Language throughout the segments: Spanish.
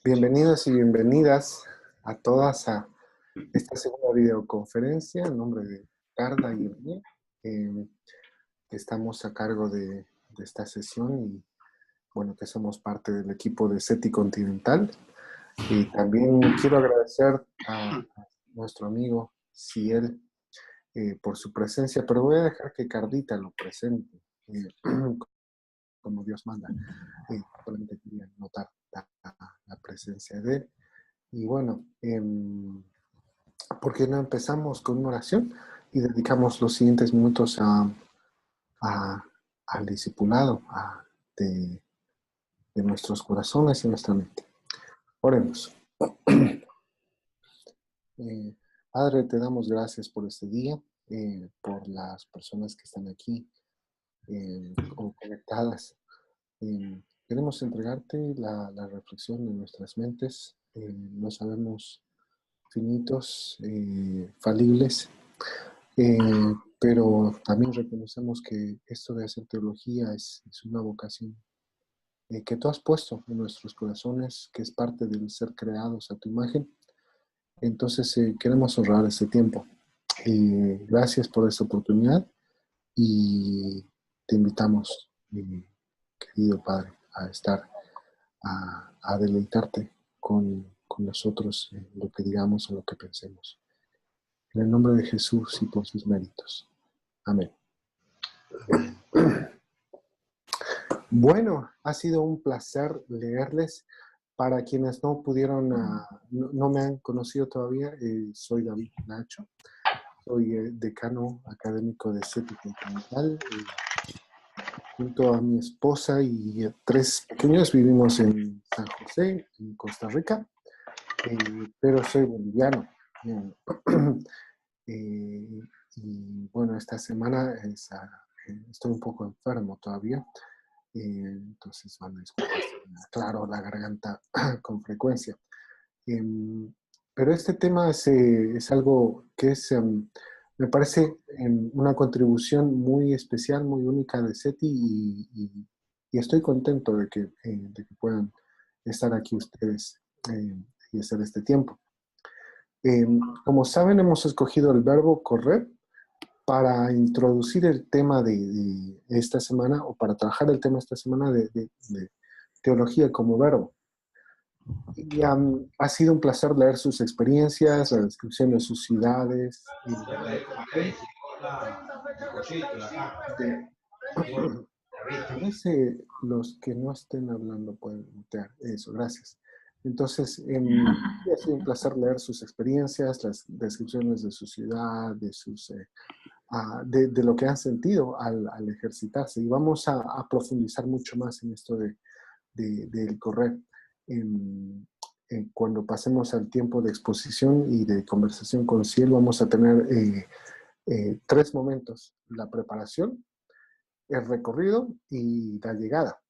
Bienvenidos y bienvenidas a todas a esta segunda videoconferencia en nombre de Carla y mí. eh, que estamos a cargo de esta sesión y bueno, que somos parte del equipo de SETI Continental. Y también quiero agradecer a nuestro amigo Ciel por su presencia, pero voy a dejar que Carlita lo presente como Dios manda. Solamente quería notar la presencia de él. Y bueno, ¿por qué no empezamos con una oración y dedicamos los siguientes minutos a- al discipulado de, de nuestros corazones y nuestra mente? Oremos. Eh, Padre, te damos gracias por este día, por las personas que están aquí o conectadas. Queremos entregarte la reflexión de nuestras mentes. No sabemos finitos, falibles. Pero también reconocemos que esto de hacer teología es una vocación que tú has puesto en nuestros corazones, que es parte del ser creados a tu imagen. Entonces queremos honrar este tiempo. Gracias por esta oportunidad y te invitamos, mi querido Padre, a estar, a deleitarte con nosotros en lo que digamos o lo que pensemos. En el nombre de Jesús y por sus méritos. Amén. Bueno, ha sido un placer leerles. Para quienes no pudieron, no me han conocido todavía, soy David Nacho, soy decano académico de SETI Continental. Junto a mi esposa y tres pequeños vivimos en San José, en Costa Rica, pero soy boliviano. Y bueno, esta semana estoy un poco enfermo todavía. Entonces van a escuchar, claro, la garganta con frecuencia. Pero este tema es algo que me parece una contribución muy especial, muy única de SETI y estoy contento de que puedan estar aquí ustedes y hacer este tiempo. Como saben, hemos escogido el verbo correr para introducir el tema de esta semana o para trabajar el tema esta semana de teología como verbo. Y ha sido un placer leer sus experiencias, la descripción de sus ciudades. Tal vez los que no estén hablando pueden mutear. Eso, gracias. Entonces, ha sido un placer leer sus experiencias, las descripciones de su ciudad, de lo que han sentido al ejercitarse. Y vamos a profundizar mucho más en esto del correr. Cuando pasemos al tiempo de exposición y de conversación con Ciel, vamos a tener tres momentos: la preparación, el recorrido y la llegada.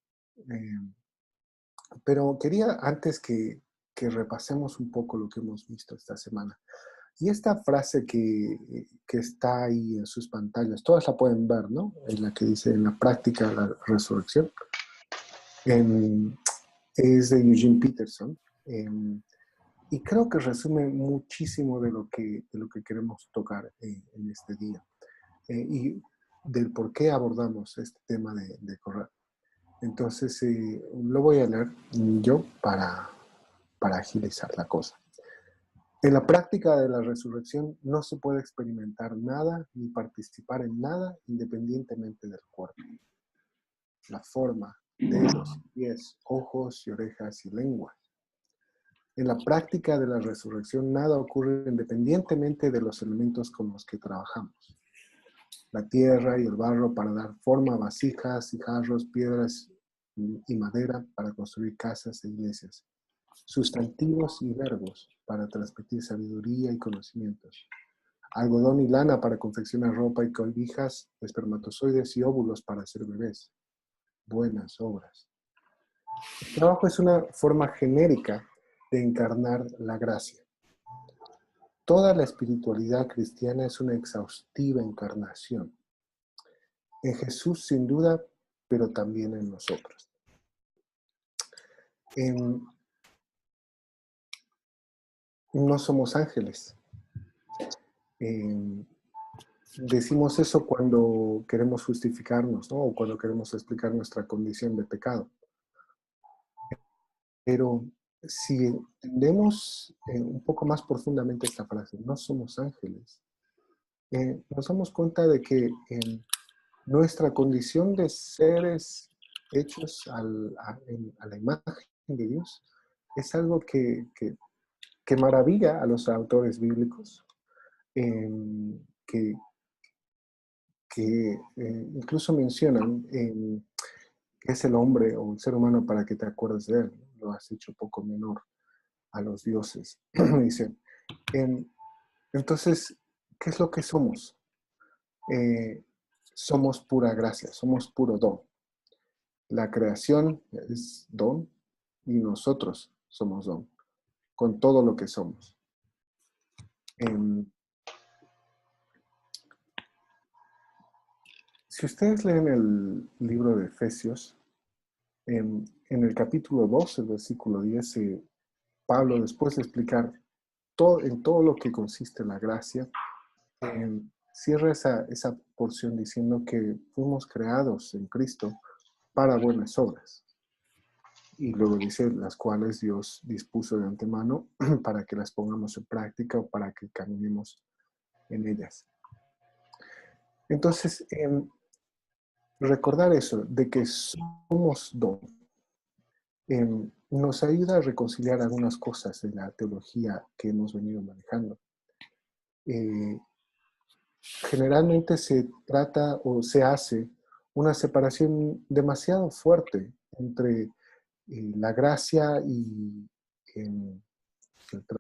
Pero quería, antes que repasemos un poco lo que hemos visto esta semana, y esta frase que está ahí en sus pantallas, todas la pueden ver, ¿no? En la que dice, en la práctica de la resurrección, es de Eugene Peterson. Y creo que resume muchísimo de lo que queremos tocar en este día. Y del por qué abordamos este tema de correr. Entonces, lo voy a leer yo para agilizar la cosa. En la práctica de la resurrección no se puede experimentar nada ni participar en nada independientemente del cuerpo. La forma, dedos, pies, ojos y orejas y lengua. En la práctica de la resurrección nada ocurre independientemente de los elementos con los que trabajamos. La tierra y el barro para dar forma a vasijas y jarros, piedras y madera para construir casas e iglesias. Sustantivos y verbos para transmitir sabiduría y conocimientos. Algodón y lana para confeccionar ropa y cobijas, espermatozoides y óvulos para hacer bebés. Buenas obras. El trabajo es una forma genérica de encarnar la gracia. Toda la espiritualidad cristiana es una exhaustiva encarnación. En Jesús sin duda, pero también en nosotros. no somos ángeles. Eh, Decimos eso cuando queremos justificarnos, ¿no? O cuando queremos explicar nuestra condición de pecado. Pero si entendemos un poco más profundamente esta frase, no somos ángeles, nos damos cuenta de que nuestra condición de seres hechos a la imagen de Dios es algo que maravilla a los autores bíblicos, eh, que, que incluso mencionan que es el hombre o el ser humano para que te acuerdes de él. Lo has hecho poco menor a los dioses. Dicen, entonces, ¿qué es lo que somos? Somos pura gracia, somos puro don. La creación es don y nosotros somos don, con todo lo que somos. Si ustedes leen el libro de Efesios, en el capítulo 2, el versículo 10, Pablo, después de explicar en todo lo que consiste la gracia, cierra esa porción diciendo que fuimos creados en Cristo para buenas obras. Y luego dice, las cuales Dios dispuso de antemano para que las pongamos en práctica o para que caminemos en ellas. Entonces, recordar eso, de que somos don, nos ayuda a reconciliar algunas cosas de la teología que hemos venido manejando. Generalmente se trata o se hace una separación demasiado fuerte entre la gracia y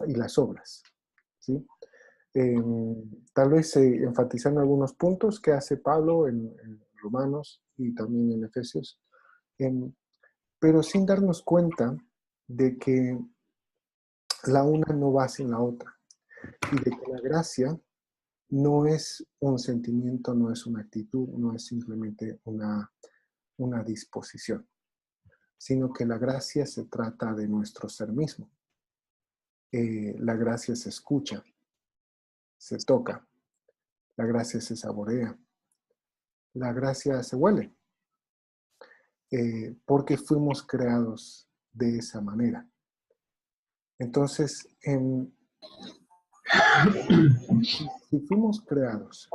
las obras, ¿sí? Tal vez enfatizando algunos puntos que hace Pablo en Romanos y también en Efesios, pero sin darnos cuenta de que la una no va sin la otra y de que la gracia no es un sentimiento, no es una actitud, no es simplemente una disposición, sino que la gracia se trata de nuestro ser mismo. La gracia se escucha, se toca, la gracia se saborea, la gracia se huele, porque fuimos creados de esa manera. Entonces, si fuimos creados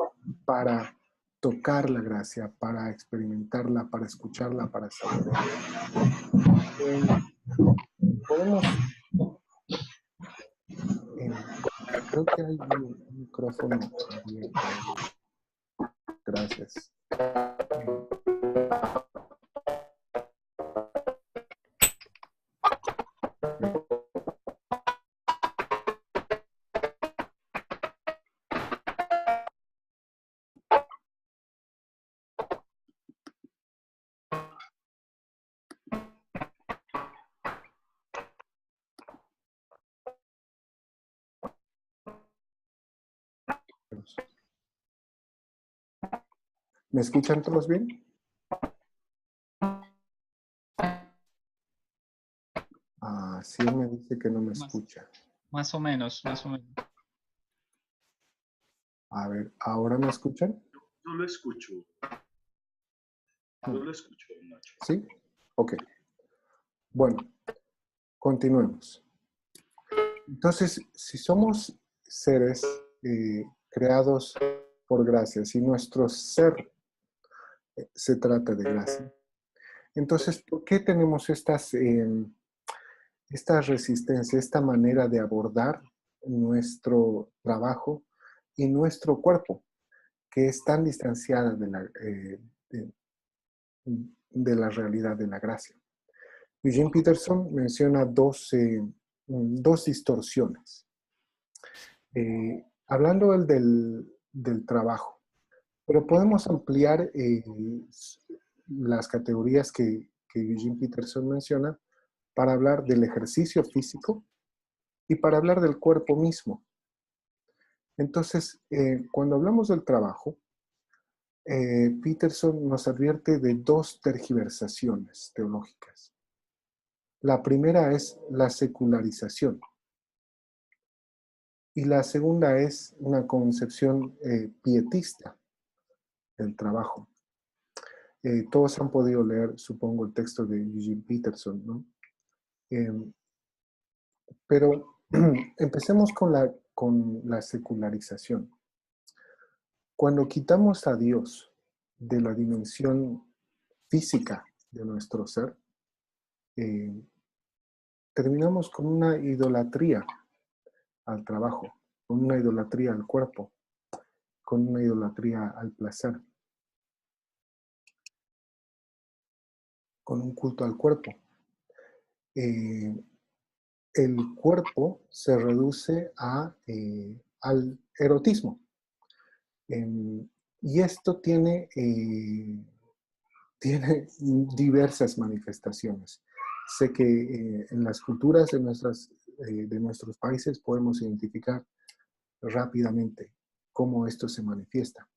para tocar la gracia, para experimentarla, para escucharla, para saborearla, podemos, creo que hay un micrófono abierto. Gracias. ¿Me escuchan todos bien? Ah, sí, me dice que no me escucha. Más o menos, más o menos. A ver, ¿ahora me escuchan? Yo lo escucho. Yo lo escucho, Nacho. ¿Sí? Ok. Bueno, continuemos. Entonces, si somos seres creados por gracia, si nuestro ser se trata de gracia, entonces, ¿por qué tenemos esta resistencia, esta manera de abordar nuestro trabajo y nuestro cuerpo, que es tan distanciada de la realidad de la gracia? Eugene Peterson menciona dos distorsiones. Hablando del trabajo, pero podemos ampliar las categorías que Eugene Peterson menciona para hablar del ejercicio físico y para hablar del cuerpo mismo. Entonces, cuando hablamos del trabajo, Peterson nos advierte de dos tergiversaciones teológicas. La primera es la secularización. Y la segunda es una concepción pietista del trabajo. Todos han podido leer, supongo, el texto de Eugene Peterson, ¿no? Pero empecemos con la secularización. Cuando quitamos a Dios de la dimensión física de nuestro ser, terminamos con una idolatría al trabajo, con una idolatría al cuerpo, con una idolatría al placer, con un culto al cuerpo. El cuerpo se reduce al erotismo. Y esto tiene diversas manifestaciones. Sé que en las culturas de nuestros países podemos identificar rápidamente cómo esto se manifiesta.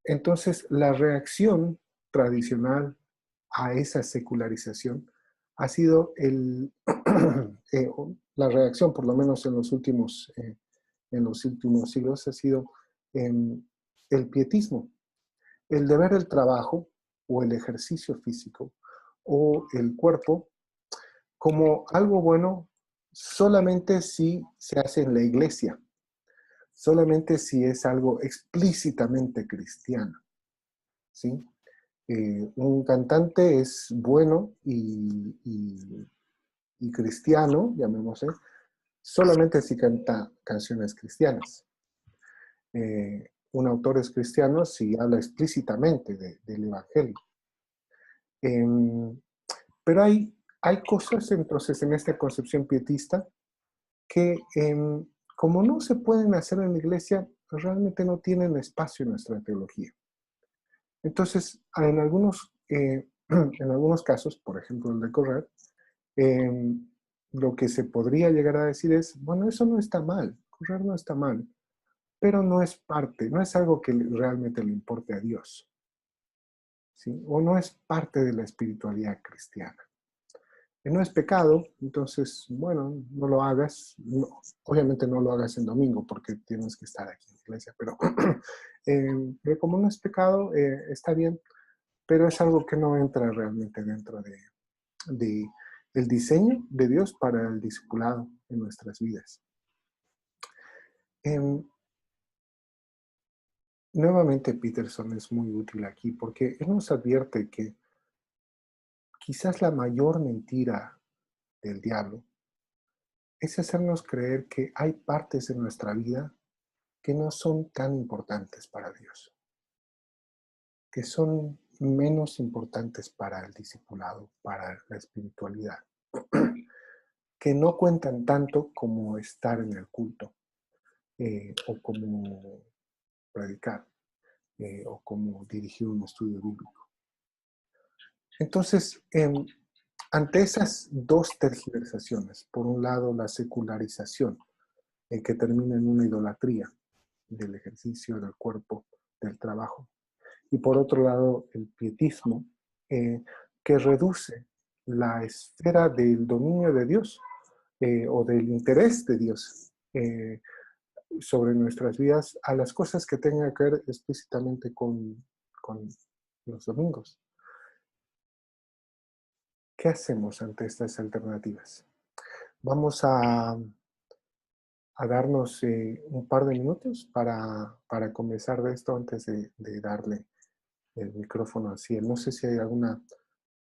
Entonces, la reacción tradicional a esa secularización ha sido la reacción, por lo menos en los últimos siglos, ha sido el pietismo, el deber del trabajo o el ejercicio físico o el cuerpo como algo bueno solamente si se hace en la iglesia, solamente si es algo explícitamente cristiano, ¿sí? Un cantante es bueno y cristiano, llamémosle, solamente si canta canciones cristianas. Un autor es cristiano si habla explícitamente del Evangelio. Pero hay cosas entonces en esta concepción pietista que como no se pueden hacer en la iglesia, realmente no tienen espacio en nuestra teología. Entonces, en algunos casos, por ejemplo el de correr, lo que se podría llegar a decir es, bueno, eso no está mal, correr no está mal, pero no es no es algo que realmente le importe a Dios, ¿sí? O no es parte de la espiritualidad cristiana. No es pecado, entonces, bueno, no lo hagas. No, obviamente no lo hagas en domingo porque tienes que estar aquí en la iglesia, pero como no es pecado, está bien, pero es algo que no entra realmente dentro de el diseño de Dios para el discipulado en nuestras vidas. Nuevamente Peterson es muy útil aquí porque él nos advierte que quizás la mayor mentira del diablo es hacernos creer que hay partes de nuestra vida que no son tan importantes para Dios, que son menos importantes para el discipulado, para la espiritualidad, que no cuentan tanto como estar en el culto, o como predicar, o como dirigir un estudio bíblico. Entonces, ante esas dos tergiversaciones, por un lado la secularización, que termina en una idolatría del ejercicio, del cuerpo, del trabajo, y por otro lado el pietismo, que reduce la esfera del dominio de Dios o del interés de Dios sobre nuestras vidas a las cosas que tengan que ver explícitamente con los domingos. ¿Qué hacemos ante estas alternativas? Vamos a darnos un par de minutos para conversar de esto antes de darle el micrófono a Ciel. No sé si hay alguna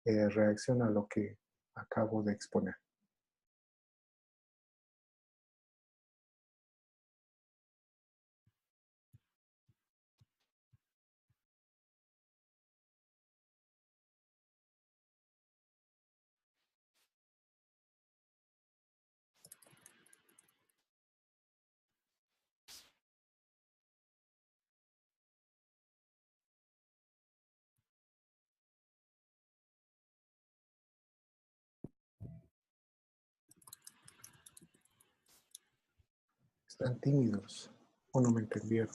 reacción a lo que acabo de exponer. ¿Están tímidos o no me entendieron?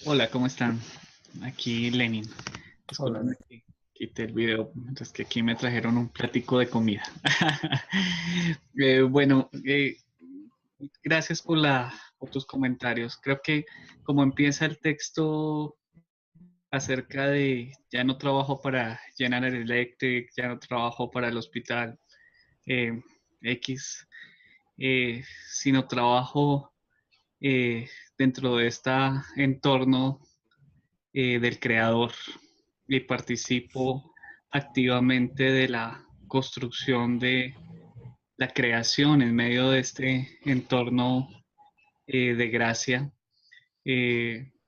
Hola, ¿cómo están? Aquí Lenin. Hola, Disculpen. quité el video, mientras que aquí me trajeron un platico de comida. Bueno, gracias por tus comentarios. Creo que como empieza el texto acerca de ya no trabajo para General Electric, ya no trabajo para el hospital eh, X, sino trabajo dentro de este entorno del creador y participo activamente de la construcción de la creación en medio de este entorno de gracia.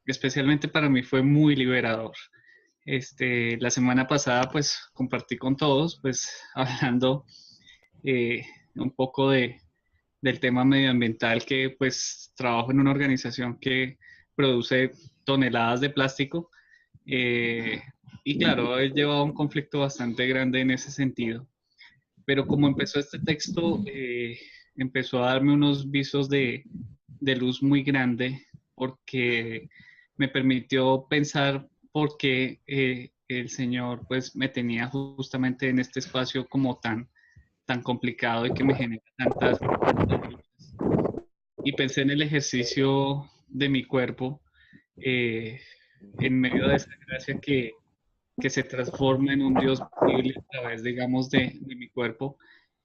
Especialmente para mí fue muy liberador. La semana pasada pues compartí con todos pues hablando eh, un poco del tema medioambiental, que pues trabajo en una organización que produce toneladas de plástico y claro, he llevado un conflicto bastante grande en ese sentido. Pero como empezó este texto, empezó a darme unos visos de luz muy grande porque me permitió pensar por qué el Señor pues me tenía justamente en este espacio como tan complicado y que me genera tantas luchas. Y pensé en el ejercicio de mi cuerpo eh, en medio de esa gracia que se transforma en un Dios visible a través, digamos, de mi cuerpo.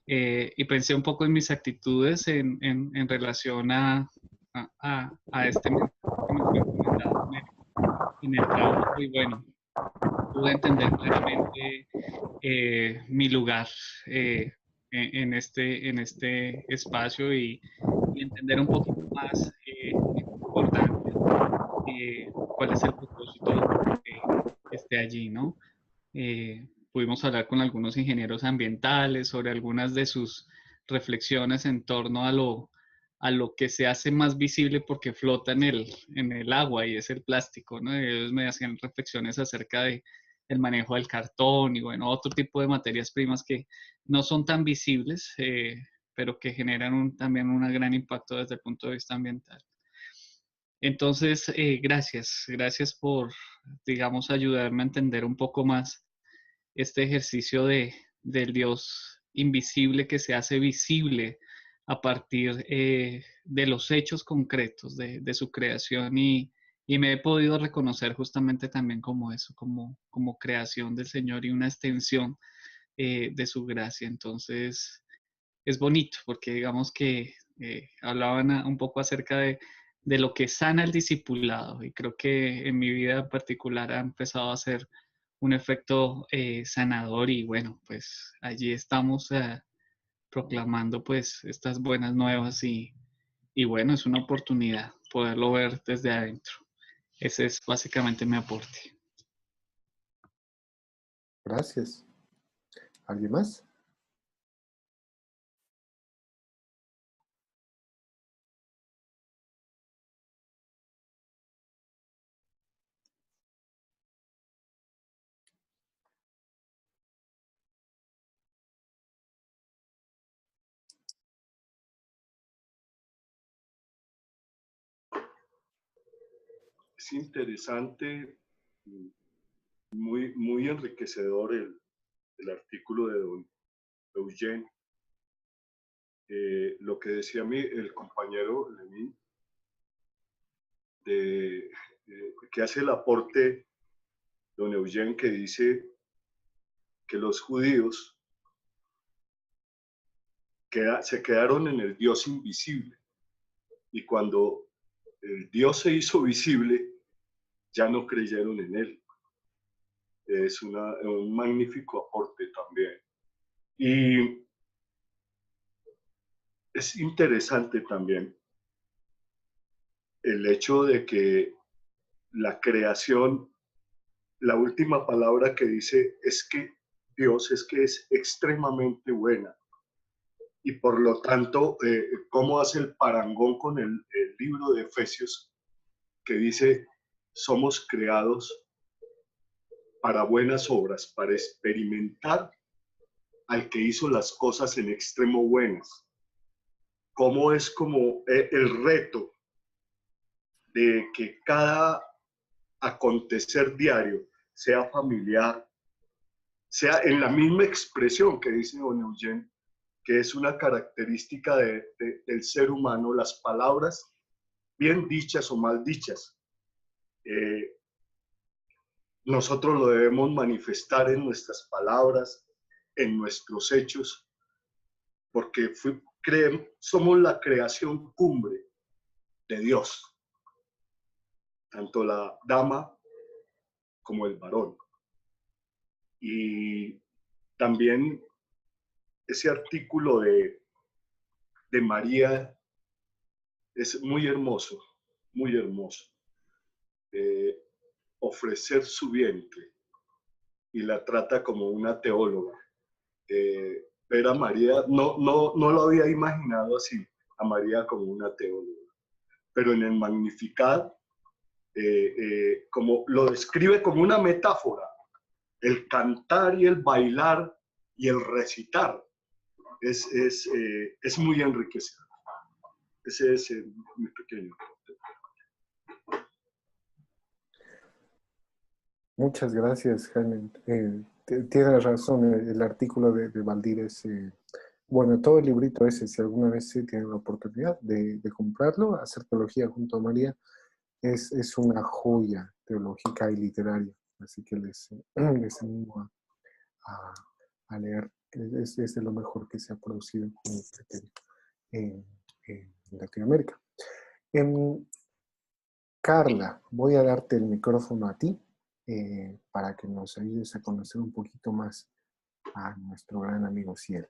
Y pensé un poco en mis actitudes en relación a este mensaje que me fue encomendado en el trabajo. Y bueno, pude entender claramente mi lugar en este espacio y entender un poquito más en concordancia cuál es el propósito de que esté allí, ¿no? Pudimos hablar con algunos ingenieros ambientales sobre algunas de sus reflexiones en torno a lo que se hace más visible porque flota en el agua y es el plástico, ¿no? Ellos me hacían reflexiones acerca de el manejo del cartón y bueno, otro tipo de materias primas que no son tan visibles, pero que generan también un gran impacto desde el punto de vista ambiental. Entonces, gracias por, digamos, ayudarme a entender un poco más este ejercicio del Dios invisible que se hace visible a partir de los hechos concretos de su creación y me he podido reconocer justamente también como eso, como creación del Señor y una extensión de su gracia. Entonces, es bonito porque digamos que hablaban un poco acerca de lo que sana el discipulado y creo que en mi vida en particular ha empezado a ser un efecto sanador y bueno, pues allí estamos proclamando pues estas buenas nuevas y bueno, es una oportunidad poderlo ver desde adentro. Ese es básicamente mi aporte. Gracias. ¿Alguien más? Es interesante, muy enriquecedor el artículo de don Eugene. Lo que decía el compañero Lenin, que hace el aporte don Eugene, que dice que los judíos se quedaron en el Dios invisible y cuando el Dios se hizo visible, ya no creyeron en él. Es un magnífico aporte también. Y es interesante también el hecho de que la creación, la última palabra que dice es que Dios es que es extremadamente buena. Y por lo tanto, ¿cómo hace el parangón con el libro de Efesios que dice, somos creados para buenas obras, para experimentar al que hizo las cosas en extremo buenas? ¿Cómo es como el reto de que cada acontecer diario, sea familiar, sea en la misma expresión que dice don Eugene, que es una característica del ser humano, las palabras, bien dichas o mal dichas, nosotros lo debemos manifestar en nuestras palabras, en nuestros hechos, porque somos la creación cumbre de Dios, tanto la dama como el varón. Y también ese artículo de María es muy hermoso, muy hermoso. Ofrecer su vientre, y la trata como una teóloga. Ver a María, no lo había imaginado así, a María como una teóloga, pero en el Magnificat, como lo describe como una metáfora, el cantar y el bailar y el recitar es muy enriquecedor. Ese es mi pequeño. Muchas gracias, Jaime. Tienes razón, el artículo de Valdir es, bueno, todo el librito ese, si alguna vez se tiene la oportunidad de comprarlo, hacer teología junto a María, es una joya teológica y literaria. Así que les animo a leer. Es de lo mejor que se ha producido en Latinoamérica. Carla, voy a darte el micrófono a ti para que nos ayudes a conocer un poquito más a nuestro gran amigo Ciel.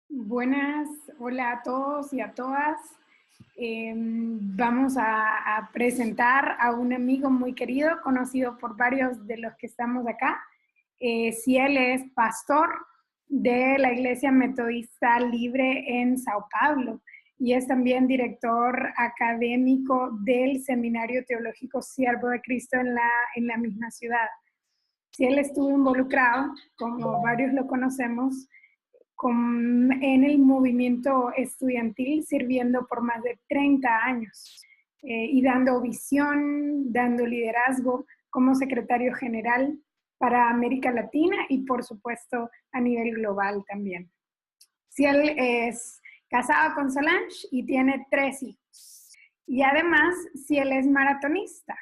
Buenas, hola a todos y a todas. Vamos a presentar a un amigo muy querido, conocido por varios de los que estamos acá. Ciel es pastor de la Iglesia Metodista Libre en Sao Paulo y es también director académico del Seminario Teológico Siervo de Cristo en la misma ciudad. Ciel estuvo involucrado, como varios lo conocemos, en el movimiento estudiantil, sirviendo por más de 30 años y dando visión, dando liderazgo como secretario general para América Latina y, por supuesto, a nivel global también. Ciel es casado con Solange y tiene 3 hijos. Y además, Ciel es maratonista.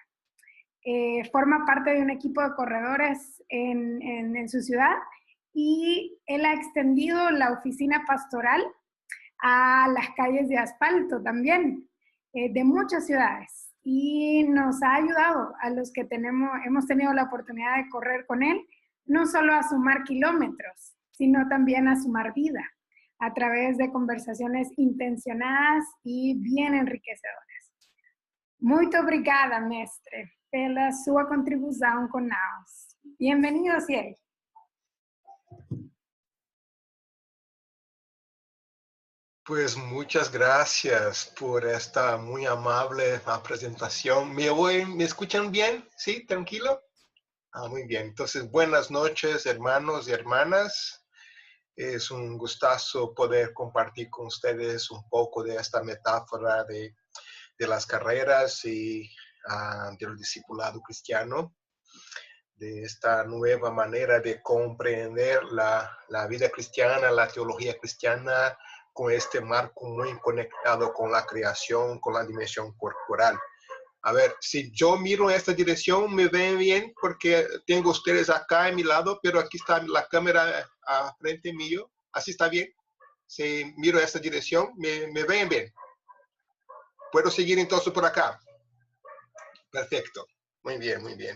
Forma parte de un equipo de corredores en su ciudad y él ha extendido la oficina pastoral a las calles de asfalto también, de muchas ciudades. Y nos ha ayudado a los que hemos tenido la oportunidad de correr con él, no solo a sumar kilómetros, sino también a sumar vida, a través de conversaciones intencionadas y bien enriquecedoras. Muito obrigada, mestre, pela sua contribuição conosco. Bienvenido, Ciel. Pues muchas gracias por esta muy amable presentación. ¿Me escuchan bien? ¿Sí? ¿Tranquilo? Muy bien. Entonces, buenas noches, hermanos y hermanas. Es un gustazo poder compartir con ustedes un poco de esta metáfora de las carreras y del discipulado cristiano, de esta nueva manera de comprender la vida cristiana, la teología cristiana, con este marco muy conectado con la creación, con la dimensión corporal. A ver, si yo miro en esta dirección, me ven bien porque tengo ustedes acá a mi lado, pero aquí está la cámara a frente mío. ¿Así está bien? Si miro esta dirección, me ven bien. ¿Puedo seguir entonces por acá? Perfecto. Muy bien, muy bien.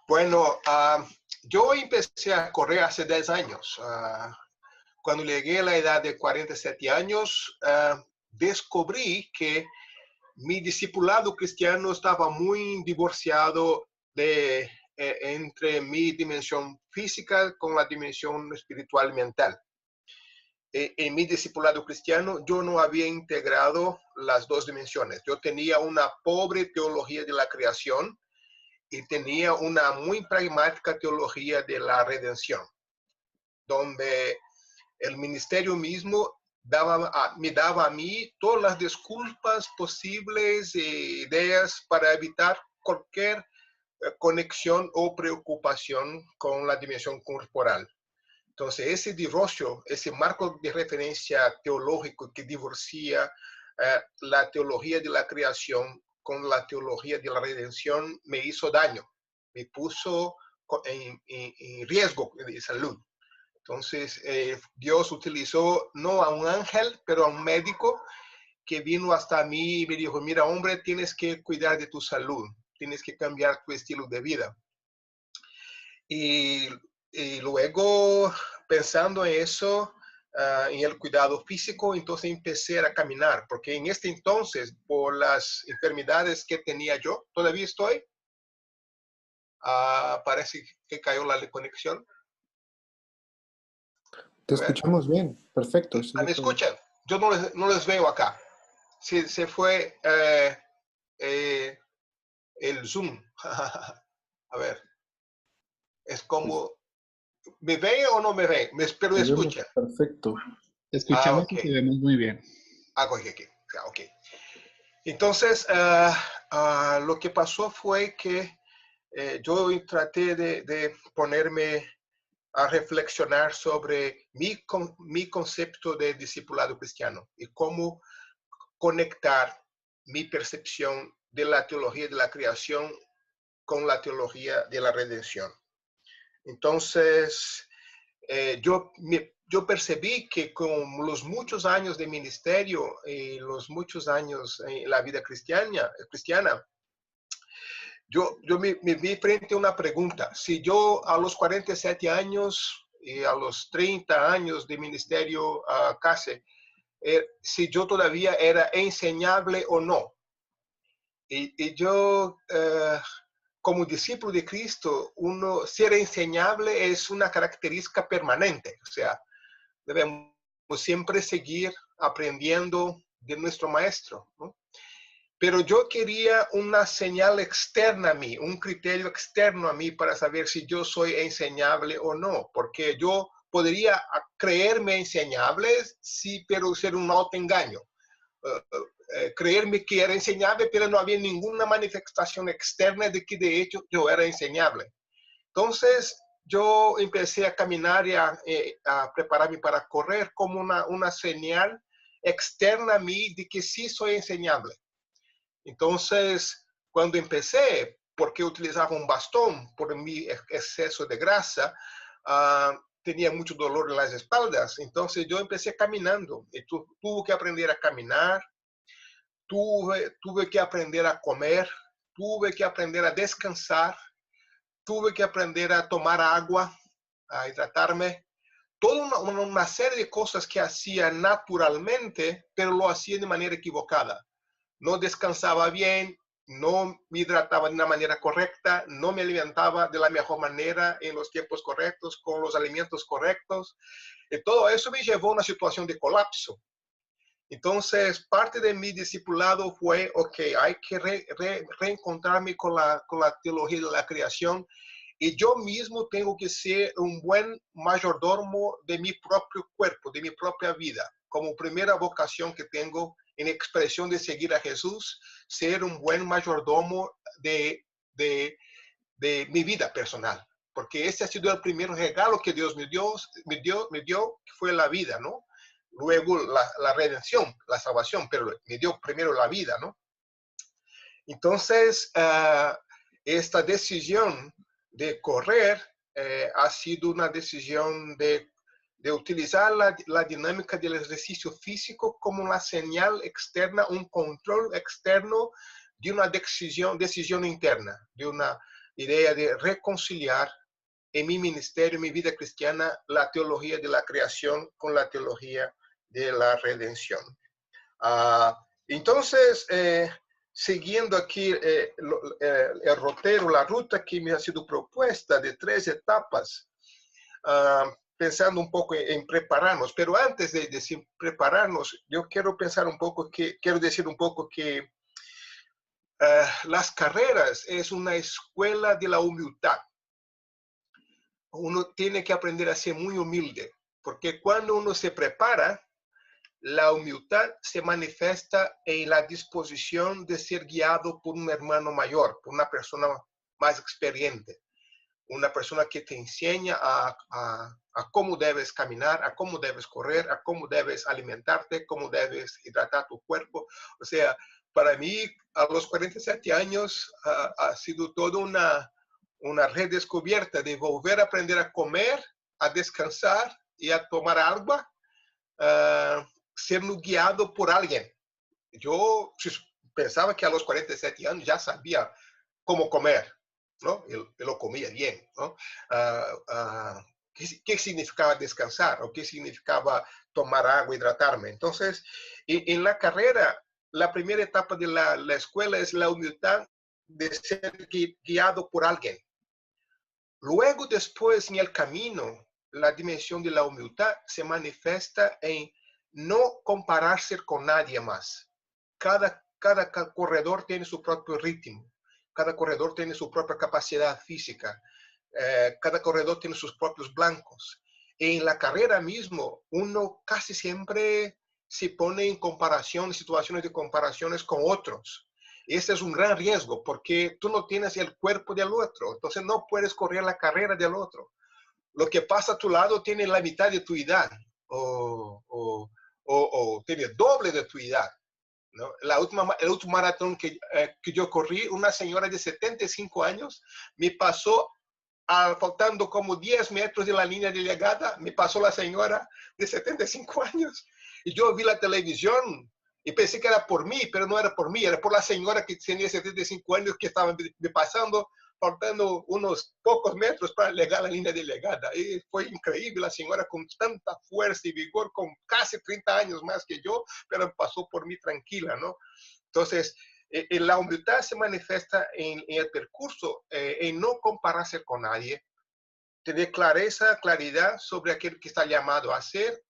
Bueno, yo empecé a correr hace 10 años. Cuando llegué a la edad de 47 años, descubrí que mi discipulado cristiano estaba muy divorciado entre mi dimensión física con la dimensión espiritual y mental. En mi discipulado cristiano yo no había integrado las dos dimensiones. Yo tenía una pobre teología de la creación y tenía una muy pragmática teología de la redención, donde el ministerio mismo me daba a mí todas las disculpas posibles e ideas para evitar cualquier conexión o preocupación con la dimensión corporal. Entonces, ese divorcio, ese marco de referencia teológico que divorcia la teología de la creación con la teología de la redención, me hizo daño, me puso en riesgo de salud. Entonces, Dios utilizó no a un ángel, pero a un médico que vino hasta mí y me dijo, mira, hombre, tienes que cuidar de tu salud, tienes que cambiar tu estilo de vida. Y luego, pensando en eso, en el cuidado físico, entonces empecé a caminar, porque en este entonces, por las enfermedades que tenía yo, todavía estoy, parece que cayó la conexión. Te escuchamos bien, perfecto. ¿Me escuchan? Yo no les veo acá. Se fue el Zoom. A ver, es como... ¿Me ven o no me ven? Pero escucha. Perfecto. Te escuchamos Okay. y te vemos muy bien. Ok. Entonces, lo que pasó fue que yo traté de ponerme a reflexionar sobre mi concepto de discipulado cristiano y cómo conectar mi percepción de la teología de la creación con la teología de la redención. Entonces, yo percibí que con los muchos años de ministerio y los muchos años en la vida cristiana, yo me vi frente a una pregunta. Si yo a los 47 años y a los 30 años de ministerio casi, si yo todavía era enseñable o no. Y yo, como discípulo de Cristo, ser enseñable es una característica permanente. O sea, debemos siempre seguir aprendiendo de nuestro maestro, ¿no? Pero yo quería una señal externa a mí, un criterio externo a mí para saber si yo soy enseñable o no, porque yo podría creerme enseñable, sí, pero ser un autoengaño. Creerme que era enseñable, pero no había ninguna manifestación externa de que de hecho yo era enseñable. Entonces, yo empecé a caminar y a prepararme para correr como una señal externa a mí de que sí soy enseñable. Entonces, cuando empecé, porque utilizaba un bastón por mi exceso de grasa, tenía mucho dolor en las espaldas. Entonces, yo empecé caminando. Y tuve que aprender a caminar, tuve que aprender a comer, tuve que aprender a descansar, tuve que aprender a tomar agua, a hidratarme. Toda una serie de cosas que hacía naturalmente, pero lo hacía de manera equivocada. No descansaba bien, no me hidrataba de una manera correcta, no me alimentaba de la mejor manera en los tiempos correctos, con los alimentos correctos. Y todo eso me llevó a una situación de colapso. Entonces, parte de mi discipulado fue, ok, hay que reencontrarme con la teología de la creación y yo mismo tengo que ser un buen mayordomo de mi propio cuerpo, de mi propia vida, como primera vocación que tengo en expresión de seguir a Jesús, ser un buen mayordomo de mi vida personal, porque ese ha sido el primer regalo que Dios me dio, que fue la vida, ¿no? Luego la redención, la salvación, pero me dio primero la vida, ¿no? Entonces, esta decisión de correr ha sido una decisión de utilizar la dinámica del ejercicio físico como una señal externa, un control externo de una decisión interna, de una idea de reconciliar en mi ministerio, en mi vida cristiana, la teología de la creación con la teología de la redención. Entonces, siguiendo aquí el rotero, la ruta que me ha sido propuesta de 3 etapas, pensando un poco en prepararnos, pero antes de decir prepararnos, yo quiero decir un poco que las carreras es una escuela de la humildad. Uno tiene que aprender a ser muy humilde, porque cuando uno se prepara, la humildad se manifiesta en la disposición de ser guiado por un hermano mayor, por una persona más experiente. Una persona que te enseña a cómo debes caminar, a cómo debes correr, a cómo debes alimentarte, cómo debes hidratar tu cuerpo. O sea, para mí, a los 47 años, ha sido toda una redescubierta de volver a aprender a comer, a descansar y a tomar agua, siendo guiado por alguien. Yo pensaba que a los 47 años ya sabía cómo comer, ¿no? Y lo comía bien, ¿no? ¿Qué significaba descansar? ¿O qué significaba tomar agua, hidratarme? Entonces, en la carrera, la primera etapa de la escuela es la humildad de ser guiado por alguien. Luego, después, en el camino, la dimensión de la humildad se manifiesta en no compararse con nadie más. Cada corredor tiene su propio ritmo. Cada corredor tiene su propia capacidad física. Cada corredor tiene sus propios blancos. En la carrera mismo, uno casi siempre se pone en comparación, situaciones de comparaciones con otros. Ese es un gran riesgo porque tú no tienes el cuerpo del otro, entonces no puedes correr la carrera del otro. Lo que pasa a tu lado tiene la mitad de tu edad o tiene doble de tu edad, ¿no? El último maratón que yo corrí, una señora de 75 años me pasó, faltando como 10 metros de la línea de llegada, me pasó la señora de 75 años. Y yo vi la televisión y pensé que era por mí, pero no era por mí, era por la señora que tenía 75 años que estaba me pasando, faltando unos pocos metros para llegar a la línea de llegada. Y fue increíble, la señora con tanta fuerza y vigor, con casi 30 años más que yo, pero pasó por mí tranquila, ¿no? Entonces, la humildad se manifiesta en el percurso, en no compararse con nadie, tener claridad sobre aquel que está llamado a hacer,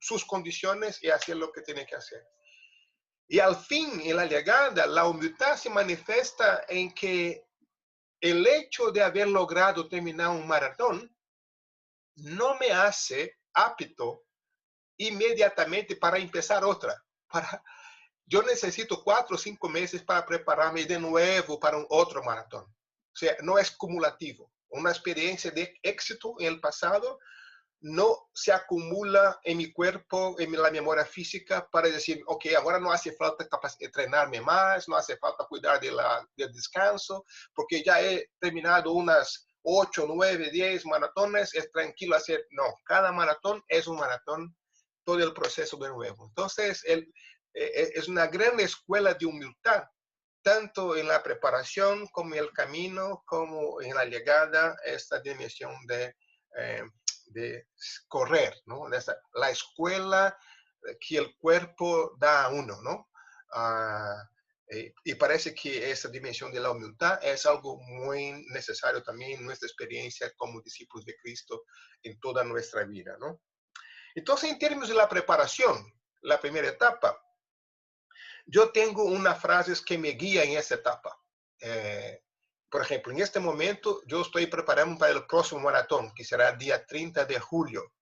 sus condiciones y hacer lo que tiene que hacer. Y al fin, en la llegada, la humildad se manifiesta en que el hecho de haber logrado terminar un maratón no me hace apto inmediatamente para empezar otra. Yo necesito 4 o 5 meses para prepararme de nuevo para un otro maratón. O sea, no es cumulativo. Una experiencia de éxito en el pasado no se acumula en mi cuerpo, en la memoria física, para decir, ok, ahora no hace falta entrenarme más, no hace falta cuidar del descanso, porque ya he terminado unas 8, 9, 10 maratones, es tranquilo hacer. No, cada maratón es un maratón, todo el proceso de nuevo. Entonces, es una gran escuela de humildad, tanto en la preparación como en el camino, como en la llegada, esta dimensión de correr, ¿no? La escuela que el cuerpo da a uno, ¿no? Y parece que esa dimensión de la humildad es algo muy necesario también en nuestra experiencia como discípulos de Cristo en toda nuestra vida, ¿no? Entonces, en términos de la preparación, la primera etapa, yo tengo unas frases que me guían en esa etapa. Por ejemplo, en este momento yo estoy preparando para el próximo maratón, que será el día 30 de julio.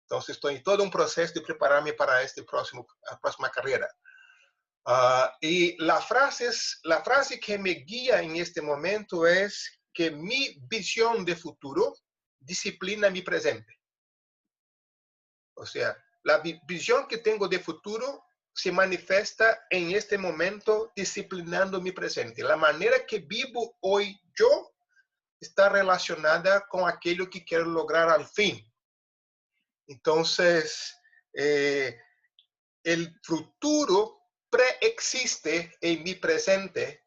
Entonces estoy en todo un proceso de prepararme para la próxima carrera. Y la frase que me guía en este momento es que mi visión de futuro disciplina mi presente. O sea, la visión que tengo de futuro se manifiesta en este momento disciplinando mi presente. La manera que vivo hoy yo está relacionada con aquello que quiero lograr al fin. Entonces, el futuro preexiste en mi presente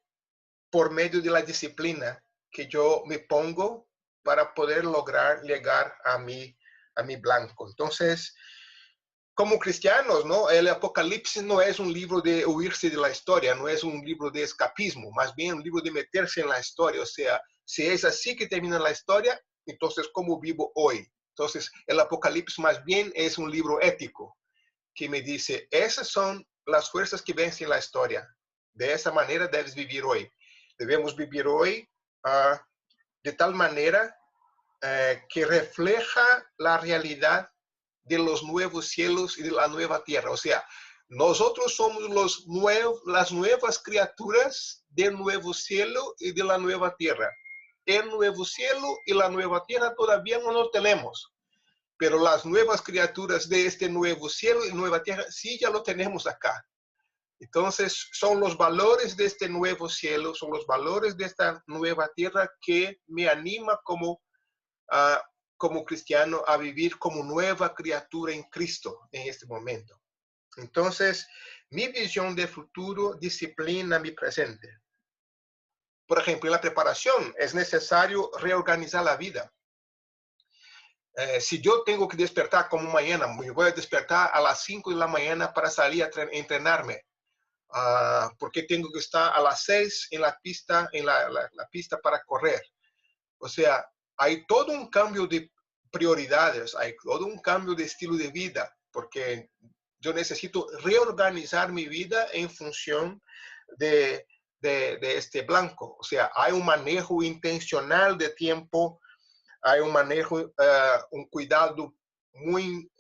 por medio de la disciplina que yo me pongo para poder lograr llegar a mi blanco. Entonces, como cristianos, ¿no? El Apocalipsis no es un libro de huirse de la historia, no es un libro de escapismo, más bien un libro de meterse en la historia. O sea, si es así que termina la historia, entonces, ¿cómo vivo hoy? Entonces, el Apocalipsis más bien es un libro ético que me dice, esas son las fuerzas que vencen la historia. De esa manera debes vivir hoy. Debemos vivir hoy de tal manera que refleja la realidad de los nuevos cielos y de la nueva tierra. O sea, nosotros somos las nuevas criaturas del nuevo cielo y de la nueva tierra. El nuevo cielo y la nueva tierra todavía no lo tenemos, pero las nuevas criaturas de este nuevo cielo y nueva tierra sí ya lo tenemos acá. Entonces, son los valores de este nuevo cielo, son los valores de esta nueva tierra que me anima como cristiano a vivir como nueva criatura en Cristo en este momento. Entonces, mi visión de futuro disciplina mi presente. Por ejemplo, en la preparación es necesario reorganizar la vida. Si yo tengo que despertar como mañana, me voy a despertar a las 5 de la mañana para salir a entrenarme. Porque tengo que estar a las 6 en la pista, la pista para correr. O sea, hay todo un cambio de prioridades, hay todo un cambio de estilo de vida, porque yo necesito reorganizar mi vida en función de este blanco. O sea, hay un manejo intencional de tiempo, hay un manejo, un cuidado muy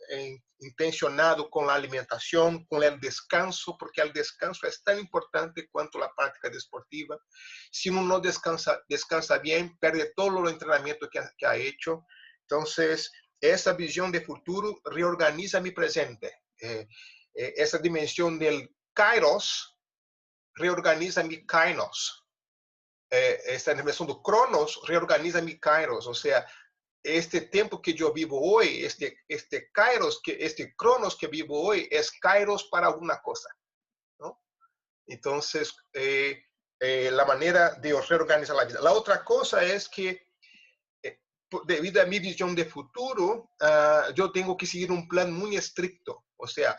intencionado con la alimentación, con el descanso, porque el descanso es tan importante cuanto la práctica deportiva. Si uno no descansa bien, pierde todo el entrenamiento que ha hecho. Entonces, esa visión de futuro reorganiza mi presente. Esa dimensión del kairos reorganiza mi kainos. Esta dimensión de cronos reorganiza mi kairos. O sea, este tiempo que yo vivo hoy, este kairos, este cronos que vivo hoy, es kairos para alguna cosa, ¿no? Entonces, la manera de reorganizar la vida. La otra cosa es que, debido a mi visión de futuro, yo tengo que seguir un plan muy estricto. O sea,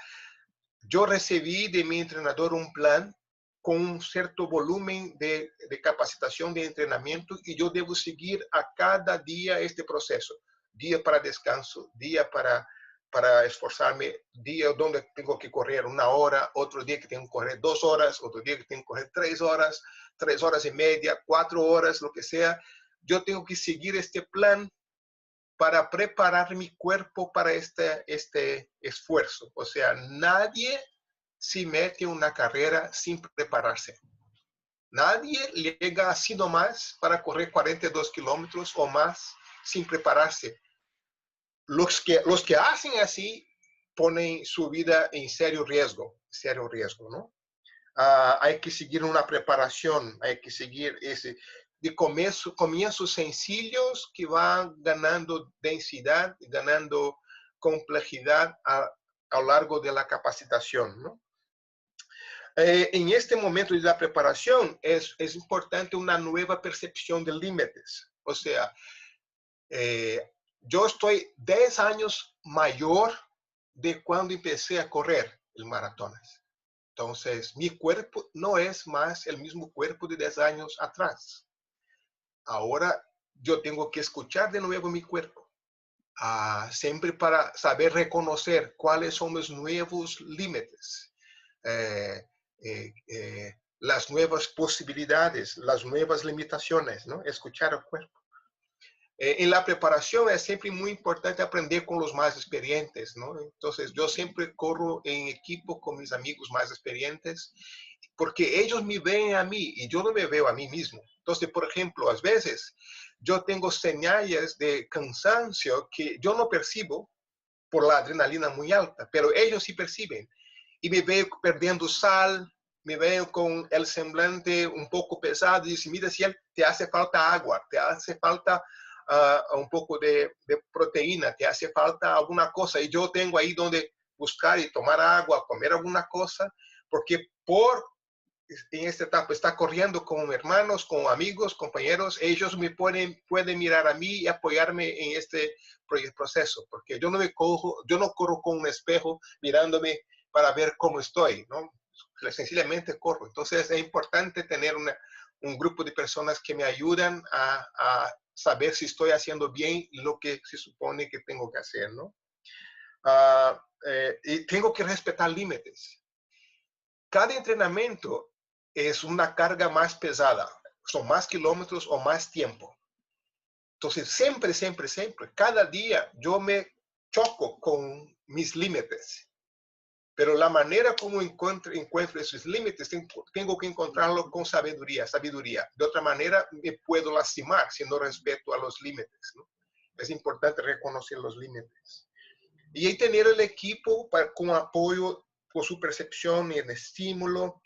yo recibí de mi entrenador un plan con un cierto volumen de capacitación, de entrenamiento, y yo debo seguir a cada día este proceso. Día para descanso, día para esforzarme, día donde tengo que correr 1 hora, otro día que tengo que correr 2 horas, otro día que tengo que correr 3 horas, 3 horas y media, 4 horas, lo que sea. Yo tengo que seguir este plan para preparar mi cuerpo para este esfuerzo. O sea, nadie se mete en una carrera sin prepararse. Nadie llega así nomás para correr 42 kilómetros o más sin prepararse. Los que hacen así ponen su vida en serio riesgo, ¿no? Hay que seguir una preparación, hay que seguir de comienzos sencillos que van ganando densidad, ganando complejidad a lo largo de la capacitación, ¿no? En este momento de la preparación es importante una nueva percepción de límites. O sea, yo estoy 10 años mayor de cuando empecé a correr el maratón. Entonces, mi cuerpo no es más el mismo cuerpo de 10 años atrás. Ahora yo tengo que escuchar de nuevo mi cuerpo, siempre para saber reconocer cuáles son los nuevos límites, las nuevas posibilidades, las nuevas limitaciones, ¿no? Escuchar al cuerpo. En la preparación es siempre muy importante aprender con los más experientes, ¿no? Entonces, yo siempre corro en equipo con mis amigos más experientes, porque ellos me ven a mí y yo no me veo a mí mismo. Entonces, por ejemplo, a veces yo tengo señales de cansancio que yo no percibo por la adrenalina muy alta, pero ellos sí perciben. Y me veo perdiendo sal, me veo con el semblante un poco pesado y dicen, mira, si te hace falta agua, te hace falta un poco de proteína, te hace falta alguna cosa, y yo tengo ahí donde buscar y tomar agua, comer alguna cosa, porque en esta etapa está corriendo con hermanos, con amigos, compañeros, ellos me pueden mirar a mí y apoyarme en este proceso, porque yo no corro con un espejo mirándome para ver cómo estoy, ¿no? Sencillamente corro. Entonces es importante tener un grupo de personas que me ayudan a saber si estoy haciendo bien lo que se supone que tengo que hacer, ¿no? Y tengo que respetar límites. Cada entrenamiento es una carga más pesada, son más kilómetros o más tiempo. Entonces, siempre, cada día yo me choco con mis límites. pero la manera como encuentro esos límites, tengo que encontrarlo con sabiduría. De otra manera, me puedo lastimar si no respeto a los límites, ¿no? Es importante reconocer los límites. Y ahí tener el equipo con apoyo, con su percepción y el estímulo.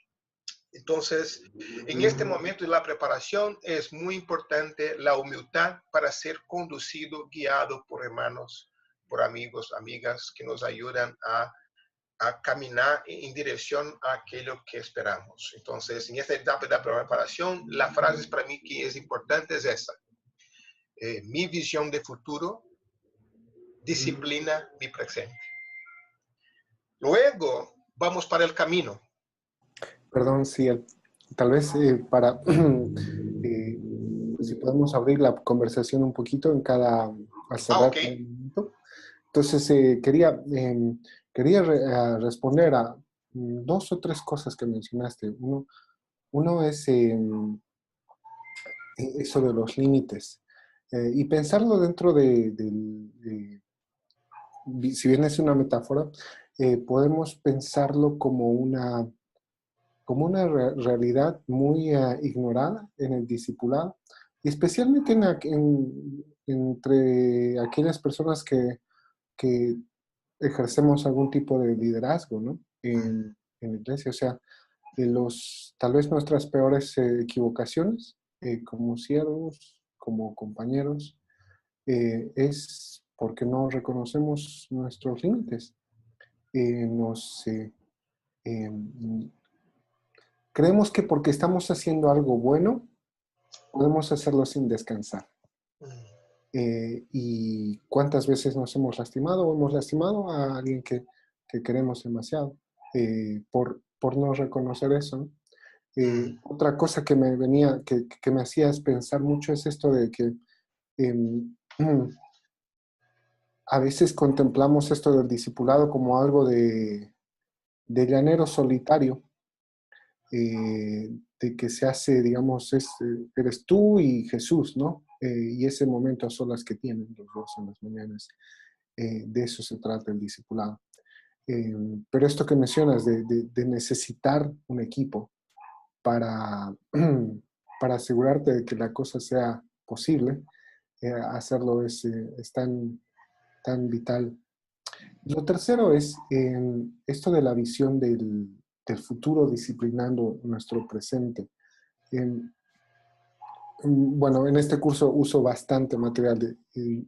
Entonces, en este momento de la preparación es muy importante la humildad para ser conducido, guiado por hermanos, por amigos, amigas que nos ayudan a caminar en dirección a aquello que esperamos. Entonces, en esta etapa de la preparación, la frase para mí que es importante es esta. Mi visión de futuro disciplina mi presente. Luego, vamos para el camino. Perdón, sí, tal vez para, si podemos abrir la conversación un poquito en cada, al cerrar cada momento. Entonces, quería responder a 2 o 3 cosas que mencionaste. Uno es eso de los límites. Y pensarlo dentro si bien es una metáfora, podemos pensarlo como una realidad muy ignorada en el discipulado, y especialmente entre aquellas personas que ejercemos algún tipo de liderazgo, ¿no? En la iglesia. O sea, tal vez nuestras peores equivocaciones como siervos, como compañeros, es porque no reconocemos nuestros límites. Creemos que porque estamos haciendo algo bueno, podemos hacerlo sin descansar. Y cuántas veces nos hemos lastimado o hemos lastimado a alguien que queremos demasiado por no reconocer eso, ¿no? Otra cosa que me hacía pensar mucho es esto de que a veces contemplamos esto del discipulado como algo de llanero solitario, de que se hace, digamos, eres tú y Jesús, ¿no? Y ese momento a solas que tienen los dos en las mañanas. De eso se trata el discipulado. Pero esto que mencionas de necesitar un equipo para asegurarte de que la cosa sea posible, hacerlo es tan vital. Lo tercero es esto de la visión del futuro disciplinando nuestro presente. Bueno, en este curso uso bastante material de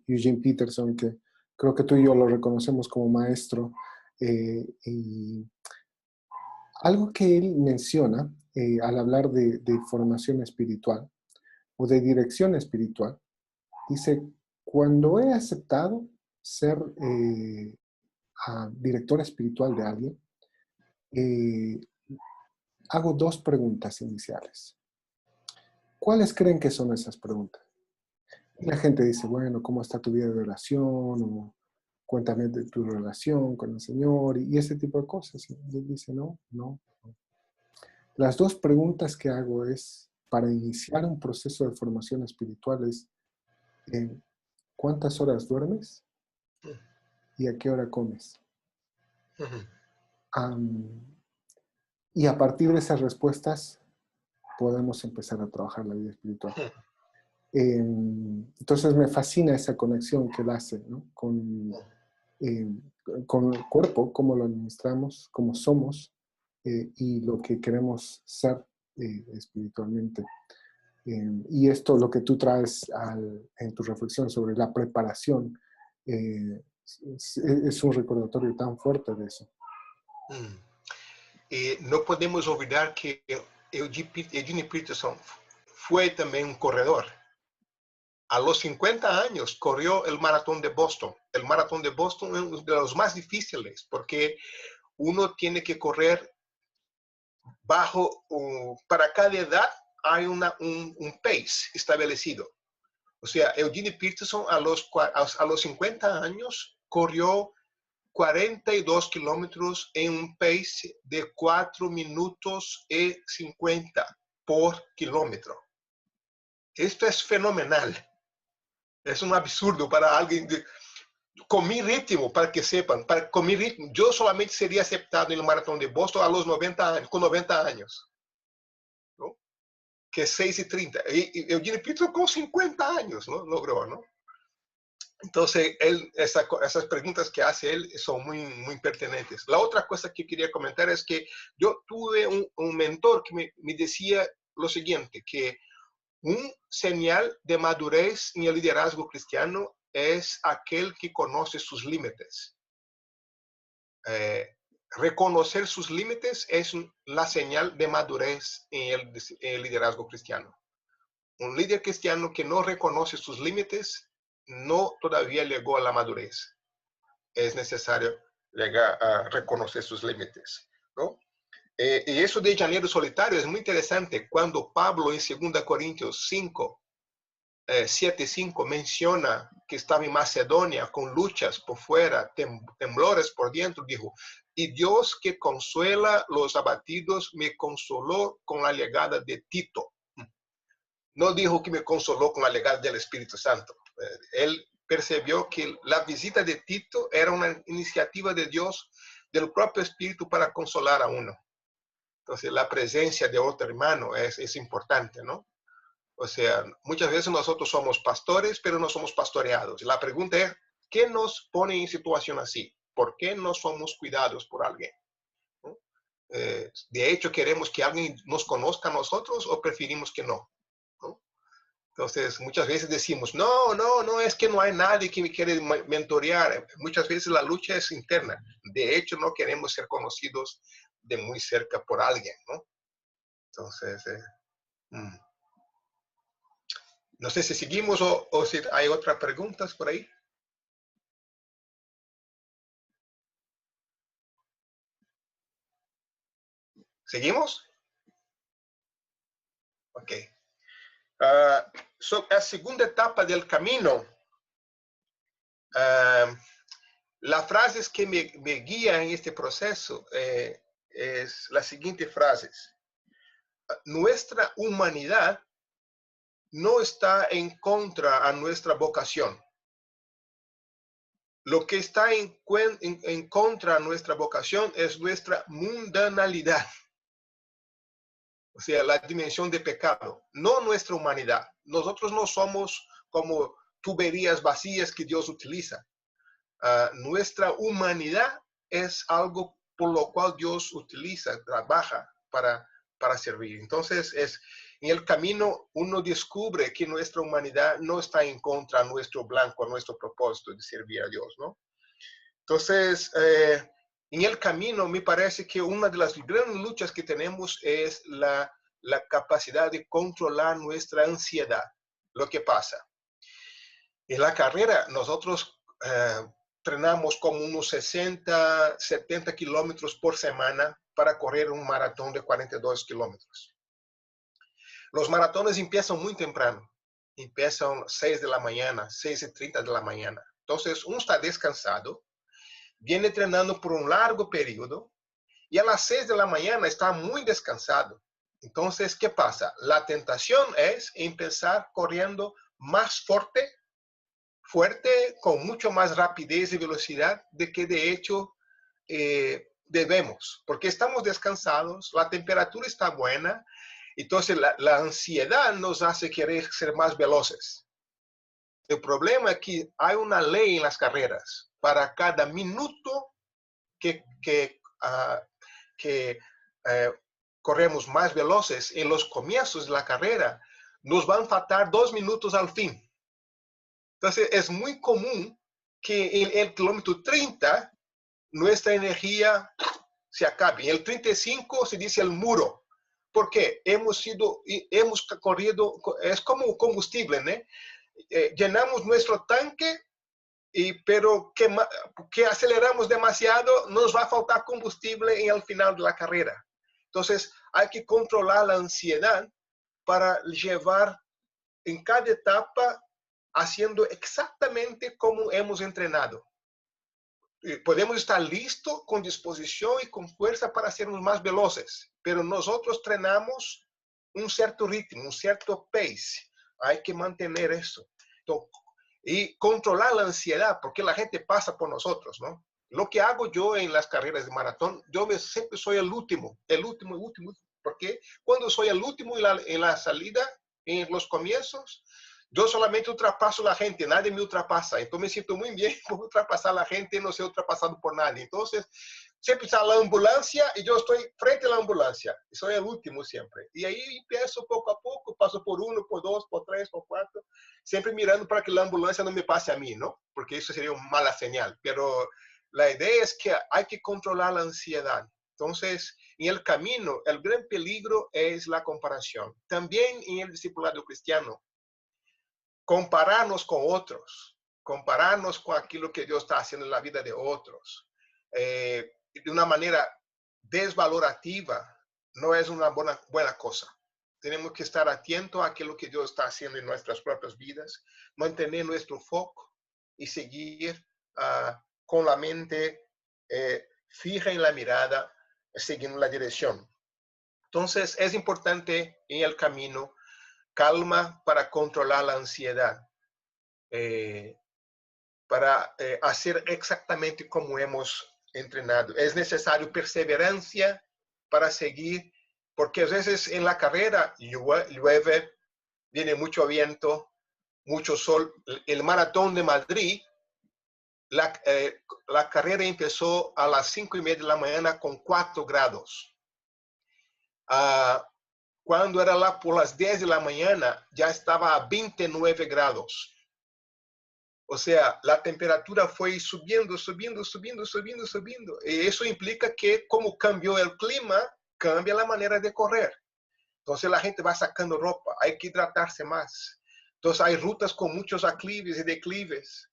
Eugene Peterson, que creo que tú y yo lo reconocemos como maestro. Y algo que él menciona al hablar de formación espiritual o de dirección espiritual, dice, cuando he aceptado ser director espiritual de alguien, hago 2 preguntas iniciales. ¿Cuáles creen que son esas preguntas? Y la gente dice, bueno, ¿cómo está tu vida de oración? O cuéntame de tu relación con el Señor y ese tipo de cosas. Y él dice, no. Las 2 preguntas que hago es, para iniciar un proceso de formación espiritual, es ¿cuántas horas duermes? ¿Y a qué hora comes? Y a partir de esas respuestas podemos empezar a trabajar la vida espiritual. Entonces me fascina esa conexión que él hace, ¿no? con el cuerpo, cómo lo administramos, cómo somos y lo que queremos ser espiritualmente. Y esto, lo que tú traes en tu reflexión sobre la preparación, es un recordatorio tan fuerte de eso. No podemos olvidar que Eugene Peterson fue también un corredor. A los 50 años corrió el maratón de Boston. El maratón de Boston es uno de los más difíciles porque uno tiene que correr para cada edad hay un pace establecido. O sea, Eugene Peterson a los 50 años corrió 42 kilómetros en un pace de 4 minutos y 50 por kilómetro. Esto es fenomenal. Es un absurdo para alguien con mi ritmo, para que sepan, con mi ritmo, yo solamente sería aceptado en el maratón de Boston a los 90 años, con 90 años, ¿no? Que es 6:30. Y Eugene Peterson con 50 años, ¿no? Logró, ¿no? Entonces, esas preguntas que hace él son muy, muy pertinentes. La otra cosa que quería comentar es que yo tuve un mentor que me decía lo siguiente, que un señal de madurez en el liderazgo cristiano es aquel que conoce sus límites. Reconocer sus límites es la señal de madurez en el liderazgo cristiano. Un líder cristiano que no reconoce sus límites no todavía llegó a la madurez. Es necesario llegar a reconocer sus límites, ¿no? Y eso de llanero solitario es muy interesante. Cuando Pablo en 2 Corintios 5, 7:5 menciona que estaba en Macedonia con luchas por fuera, temblores por dentro, dijo, y Dios que consuela los abatidos me consoló con la llegada de Tito. No dijo que me consoló con la llegada del Espíritu Santo. Él percibió que la visita de Tito era una iniciativa de Dios, del propio Espíritu, para consolar a uno. Entonces, la presencia de otro hermano es importante, ¿no? O sea, muchas veces nosotros somos pastores, pero no somos pastoreados. La pregunta es, ¿qué nos pone en situación así? ¿Por qué no somos cuidados por alguien? ¿No? De hecho, ¿queremos que alguien nos conozca a nosotros o preferimos que no? ¿No? Entonces, muchas veces decimos, no, es que no hay nadie que me quiere mentorear. Muchas veces la lucha es interna. De hecho, no queremos ser conocidos de muy cerca por alguien, ¿no? Entonces, no sé si seguimos o si hay otras preguntas por ahí. ¿Seguimos? Ok. La segunda etapa del camino, las frases que me guían en este proceso es las siguientes frases. Nuestra humanidad no está en contra a nuestra vocación. Lo que está en contra a nuestra vocación es nuestra mundanalidad. O sea, la dimensión de pecado, no nuestra humanidad. Nosotros no somos como tuberías vacías que Dios utiliza. Nuestra humanidad es algo por lo cual Dios utiliza, trabaja para servir. Entonces, en el camino uno descubre que nuestra humanidad no está en contra de nuestro blanco, a nuestro propósito de servir a Dios, ¿no? Entonces, en el camino me parece que una de las grandes luchas que tenemos es la capacidad de controlar nuestra ansiedad. Lo que pasa, en la carrera nosotros entrenamos como unos 60, 70 kilómetros por semana para correr un maratón de 42 kilómetros. Los maratones empiezan muy temprano, empiezan 6 de la mañana, 6:30 de la mañana. Entonces uno está descansado, viene entrenando por un largo periodo y a las 6 de la mañana está muy descansado. Entonces, ¿qué pasa? La tentación es empezar corriendo más fuerte, con mucho más rapidez y velocidad de que de hecho debemos, porque estamos descansados, la temperatura está buena, entonces la ansiedad nos hace querer ser más veloces. El problema es que hay una ley en las carreras. Para cada minuto que corremos más veloces en los comienzos de la carrera, nos van a faltar 2 minutos al fin. Entonces, es muy común que en el kilómetro 30 nuestra energía se acabe. En el 35 se dice el muro. ¿Por qué? Hemos corrido, es como combustible, ¿no? Llenamos nuestro tanque, pero que aceleramos demasiado, nos va a faltar combustible en el final de la carrera. Entonces, hay que controlar la ansiedad para llevar en cada etapa haciendo exactamente como hemos entrenado. Podemos estar listos, con disposición y con fuerza para sermos más veloces, pero nosotros entrenamos un cierto ritmo, un cierto pace. Hay que mantener eso. Entonces, y controlar la ansiedad, porque la gente pasa por nosotros, ¿no? Lo que hago yo en las carreras de maratón, siempre soy el último, porque cuando soy el último en la salida, en los comienzos, yo solamente ultrapaso a la gente, nadie me ultrapasa. Entonces me siento muy bien por ultrapasar a la gente y no ser ultrapasado por nadie. Entonces, siempre está la ambulancia y yo estoy frente a la ambulancia. Soy el último siempre. Y ahí empiezo poco a poco, paso por 1, por 2, por 3, por 4, siempre mirando para que la ambulancia no me pase a mí, ¿no? Porque eso sería una mala señal. Pero la idea es que hay que controlar la ansiedad. Entonces, en el camino, el gran peligro es la comparación. También en el discipulado cristiano, compararnos con otros, compararnos con aquello que Dios está haciendo en la vida de otros, de una manera desvalorativa, no es una buena cosa. Tenemos que estar atentos a aquello que Dios está haciendo en nuestras propias vidas, mantener nuestro foco y seguir con la mente fija en la mirada, siguiendo la dirección. Entonces, es importante en el camino calma para controlar la ansiedad, para hacer exactamente como hemos entrenado. Es necesario perseverancia para seguir, porque a veces en la carrera llueve, viene mucho viento, mucho sol. El maratón de Madrid, la carrera empezó a las 5:30 de la mañana con 4 grados. Cuando era lá por las 10 de la mañana, ya estaba a 29 grados. O sea, la temperatura fue subiendo, subiendo, subiendo, subiendo, subiendo. Y eso implica que como cambió el clima, cambia la manera de correr. Entonces la gente va sacando ropa, hay que hidratarse más. Entonces hay rutas con muchos aclives y declives.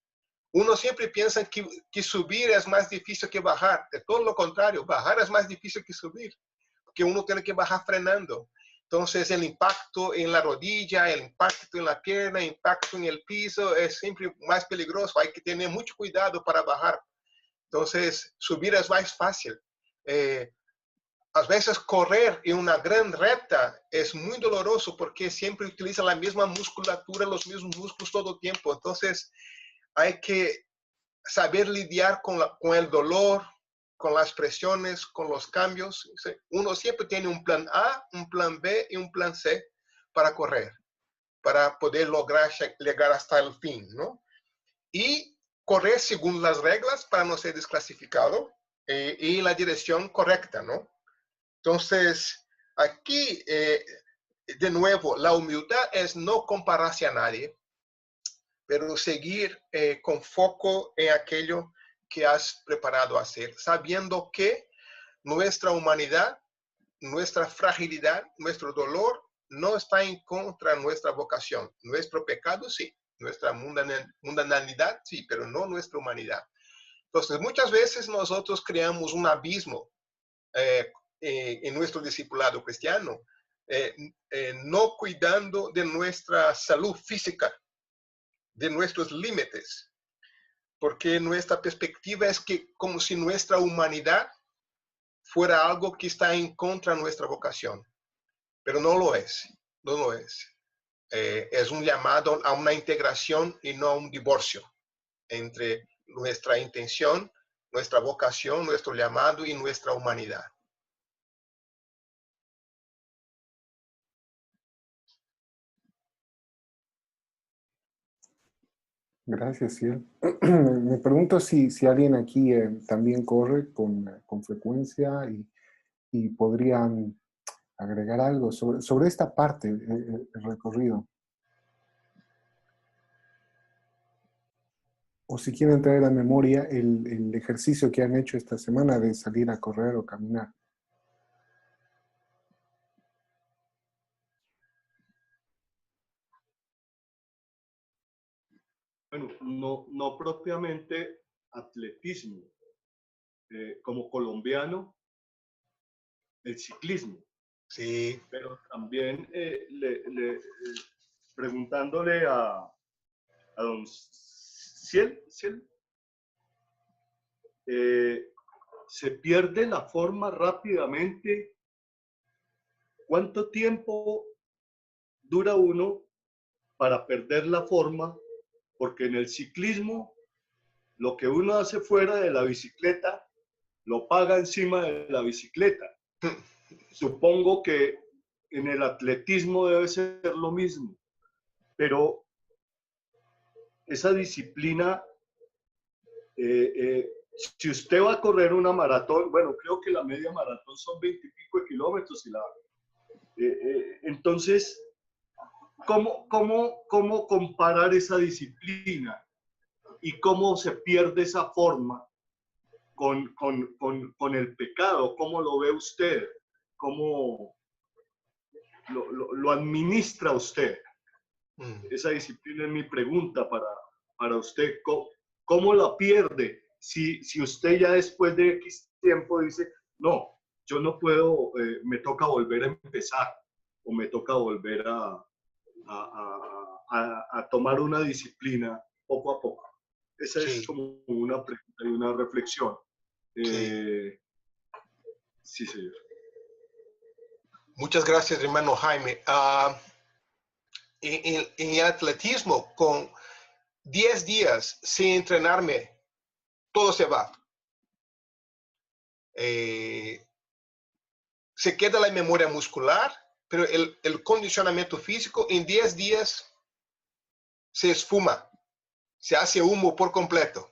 Uno siempre piensa que subir es más difícil que bajar. Es todo lo contrario, bajar es más difícil que subir, porque uno tiene que bajar frenando. Entonces, el impacto en la rodilla, el impacto en la pierna, el impacto en el piso es siempre más peligroso. Hay que tener mucho cuidado para bajar. Entonces, subir es más fácil. A veces correr en una gran recta es muy doloroso porque siempre utiliza la misma musculatura, los mismos músculos todo el tiempo. Entonces, hay que saber lidiar con el dolor, con las presiones, con los cambios. Uno siempre tiene un plan A, un plan B y un plan C para correr, para poder lograr llegar hasta el fin, ¿no? Y correr según las reglas para no ser desclasificado y la dirección correcta, ¿no? Entonces, aquí, de nuevo, la humildad es no compararse a nadie, pero seguir con foco en aquello que has preparado a hacer, sabiendo que nuestra humanidad, nuestra fragilidad, nuestro dolor no está en contra de nuestra vocación. Nuestro pecado sí, nuestra mundanalidad sí, pero no nuestra humanidad. Entonces, muchas veces nosotros creamos un abismo en nuestro discipulado cristiano, no cuidando de nuestra salud física, de nuestros límites, porque nuestra perspectiva es que como si nuestra humanidad fuera algo que está en contra de nuestra vocación, pero no lo es, no lo es. Es un llamado a una integración y no a un divorcio entre nuestra intención, nuestra vocación, nuestro llamado y nuestra humanidad. Gracias, Ciel. Me pregunto si alguien aquí también corre con frecuencia y podrían agregar algo sobre esta parte, el recorrido. O si quieren traer a memoria el ejercicio que han hecho esta semana de salir a correr o caminar. Bueno, no propiamente atletismo. Como colombiano, el ciclismo. Sí. Pero también preguntándole a don Ciel, se pierde la forma rápidamente. ¿Cuánto tiempo dura uno para perder la forma porque en el ciclismo lo que uno hace fuera de la bicicleta lo paga encima de la bicicleta. Supongo que en el atletismo debe ser lo mismo, pero esa disciplina, si usted va a correr una maratón, bueno, creo que la media maratón son 20 y pico de kilómetros, entonces, ¿cómo comparar esa disciplina y cómo se pierde esa forma con el pecado? ¿Cómo lo ve usted? ¿Cómo lo administra usted? Esa disciplina es mi pregunta para usted. ¿Cómo la pierde? Si usted ya después de X tiempo dice, no, yo no puedo, me toca volver a empezar, o me toca volver a tomar una disciplina poco a poco. Esa es como una pregunta y una reflexión. Sí, señor. Muchas gracias, hermano Jaime. En el atletismo, con 10 días sin entrenarme, todo se va. Se queda la memoria muscular, pero el condicionamiento físico en 10 días se esfuma, se hace humo por completo.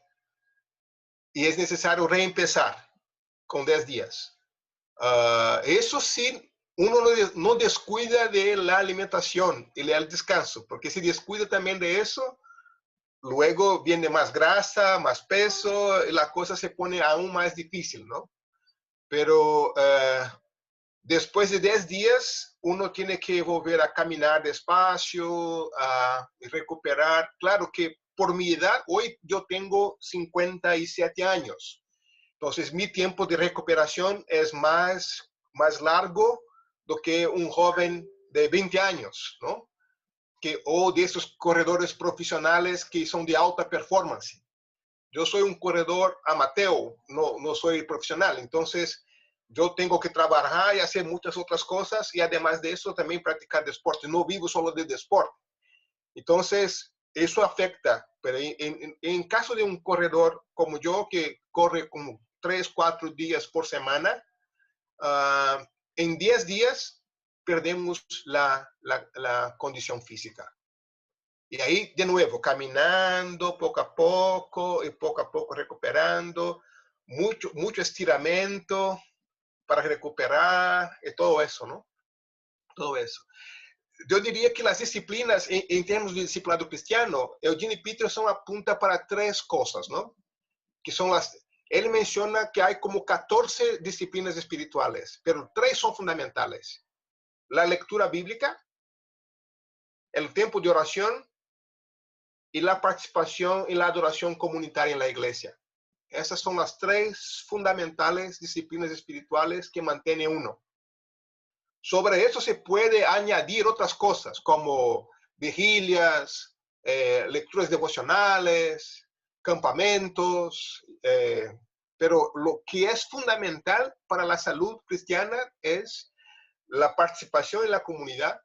Y es necesario reempezar con 10 días. Eso sí, uno no descuida de la alimentación y del descanso, porque si descuida también de eso, luego viene más grasa, más peso, y la cosa se pone aún más difícil, ¿no? Pero después de 10 días, uno tiene que volver a caminar despacio, a recuperar. Claro que por mi edad, hoy yo tengo 57 años. Entonces, mi tiempo de recuperación es más largo do que un joven de 20 años, ¿no? O de esos corredores profesionales que son de alta performance. Yo soy un corredor amateur, no soy profesional. Entonces, yo tengo que trabajar y hacer muchas otras cosas y además de eso también practicar deporte. No vivo solo de deporte. Entonces, eso afecta. Pero en caso de un corredor como yo, que corre como 3, 4 días por semana, en 10 días perdemos la condición física. Y ahí, de nuevo, caminando poco a poco y poco a poco recuperando, mucho estiramiento para recuperar y todo eso, ¿no? Todo eso. Yo diría que las disciplinas, en términos de discipulado cristiano, Eugene Peterson apunta para 3 cosas, ¿no? Que son él menciona que hay como 14 disciplinas espirituales, pero 3 son fundamentales. La lectura bíblica, el tiempo de oración y la participación en la adoración comunitaria en la iglesia. Esas son las 3 fundamentales disciplinas espirituales que mantiene uno. Sobre eso se puede añadir otras cosas como vigilias, lecturas devocionales, campamentos, pero lo que es fundamental para la salud cristiana es la participación en la comunidad,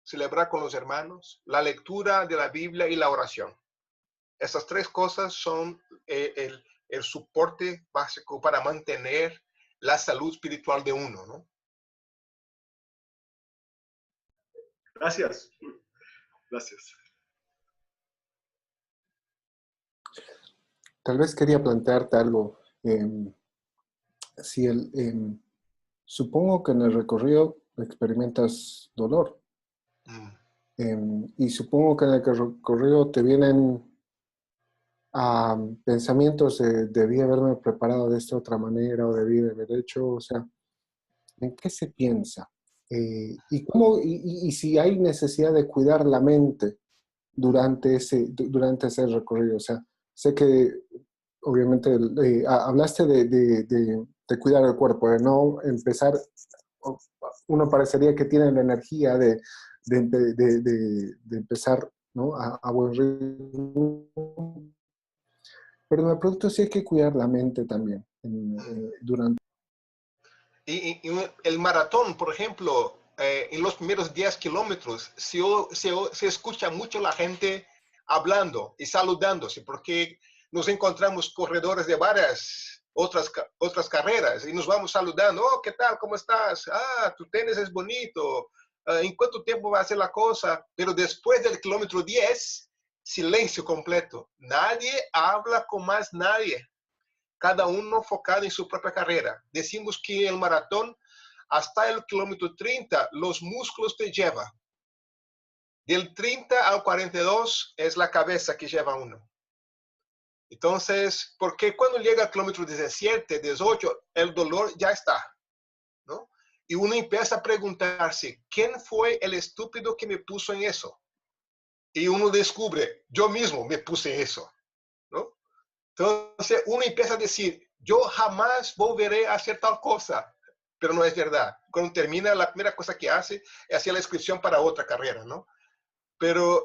celebrar con los hermanos, la lectura de la Biblia y la oración. Esas 3 cosas son el soporte básico para mantener la salud espiritual de uno, ¿no? Gracias. Gracias. Tal vez quería plantearte algo. Supongo que en el recorrido experimentas dolor. Y supongo que en el recorrido te vienen pensamientos de debí haberme preparado de esta otra manera o debí haber hecho, o sea, ¿en qué se piensa? Y si hay necesidad de cuidar la mente durante ese recorrido. O sea, sé que obviamente hablaste de cuidar el cuerpo, de no empezar, uno parecería que tiene la energía de empezar, ¿no? a buen ritmo, pero me pregunto si hay que cuidar la mente también durante. Y el maratón, por ejemplo, en los primeros 10 kilómetros, se escucha mucho la gente hablando y saludándose, porque nos encontramos corredores de varias otras carreras y nos vamos saludando. Oh, ¿qué tal? ¿Cómo estás? Ah, tu tenis es bonito. ¿En cuánto tiempo va a hacer la cosa? Pero después del kilómetro 10, silencio completo. Nadie habla con más nadie. Cada uno enfocado en su propia carrera. Decimos que el maratón, hasta el kilómetro 30, los músculos te llevan. Del 30 al 42 es la cabeza que lleva uno. Entonces, porque cuando llega al kilómetro 17, 18, el dolor ya está, ¿no? Y uno empieza a preguntarse, ¿quién fue el estúpido que me puso en eso? Y uno descubre, yo mismo me puse en eso, ¿no? Entonces, uno empieza a decir, yo jamás volveré a hacer tal cosa, pero no es verdad. Cuando termina, la primera cosa que hace es hacer la inscripción para otra carrera, ¿no? Pero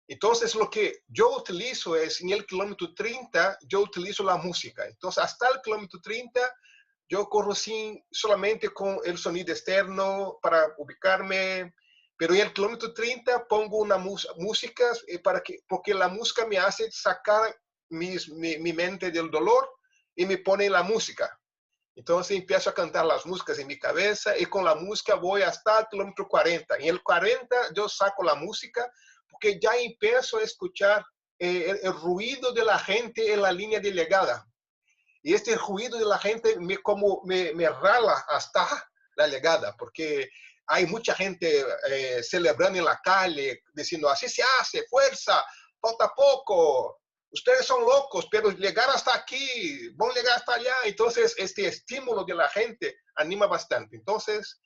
entonces lo que yo utilizo es, en el kilómetro 30, yo utilizo la música. Entonces hasta el kilómetro 30, yo corro solamente con el sonido externo para ubicarme. Pero en el kilómetro 30 pongo una música porque la música me hace sacar mi mente del dolor y me pone la música. Entonces empiezo a cantar las músicas en mi cabeza y con la música voy hasta el kilómetro 40. En el 40 yo saco la música porque ya empiezo a escuchar el ruido de la gente en la línea de llegada. Y este ruido de la gente me rala hasta la llegada, porque hay mucha gente celebrando en la calle, diciendo, así se hace, fuerza, falta poco. Ustedes son locos, pero llegar hasta aquí, van a llegar hasta allá. Entonces, este estímulo de la gente anima bastante. Entonces,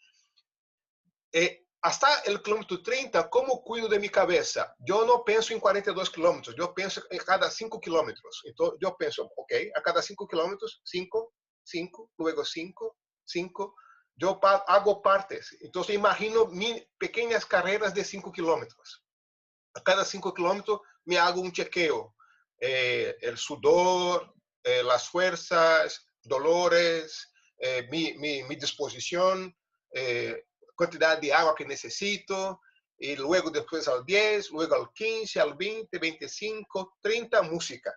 hasta el kilómetro 30, ¿cómo cuido de mi cabeza? Yo no pienso en 42 kilómetros, yo pienso en cada 5 kilómetros. Entonces, yo pienso, ok, a cada 5 kilómetros, 5, 5, luego 5, 5. Yo hago partes. Entonces, imagino pequeñas carreras de 5 kilómetros. A cada 5 kilómetros me hago un chequeo. El sudor, las fuerzas, dolores, mi disposición, cantidad de agua que necesito, y luego después al 10, luego al 15, al 20, 25, 30, música.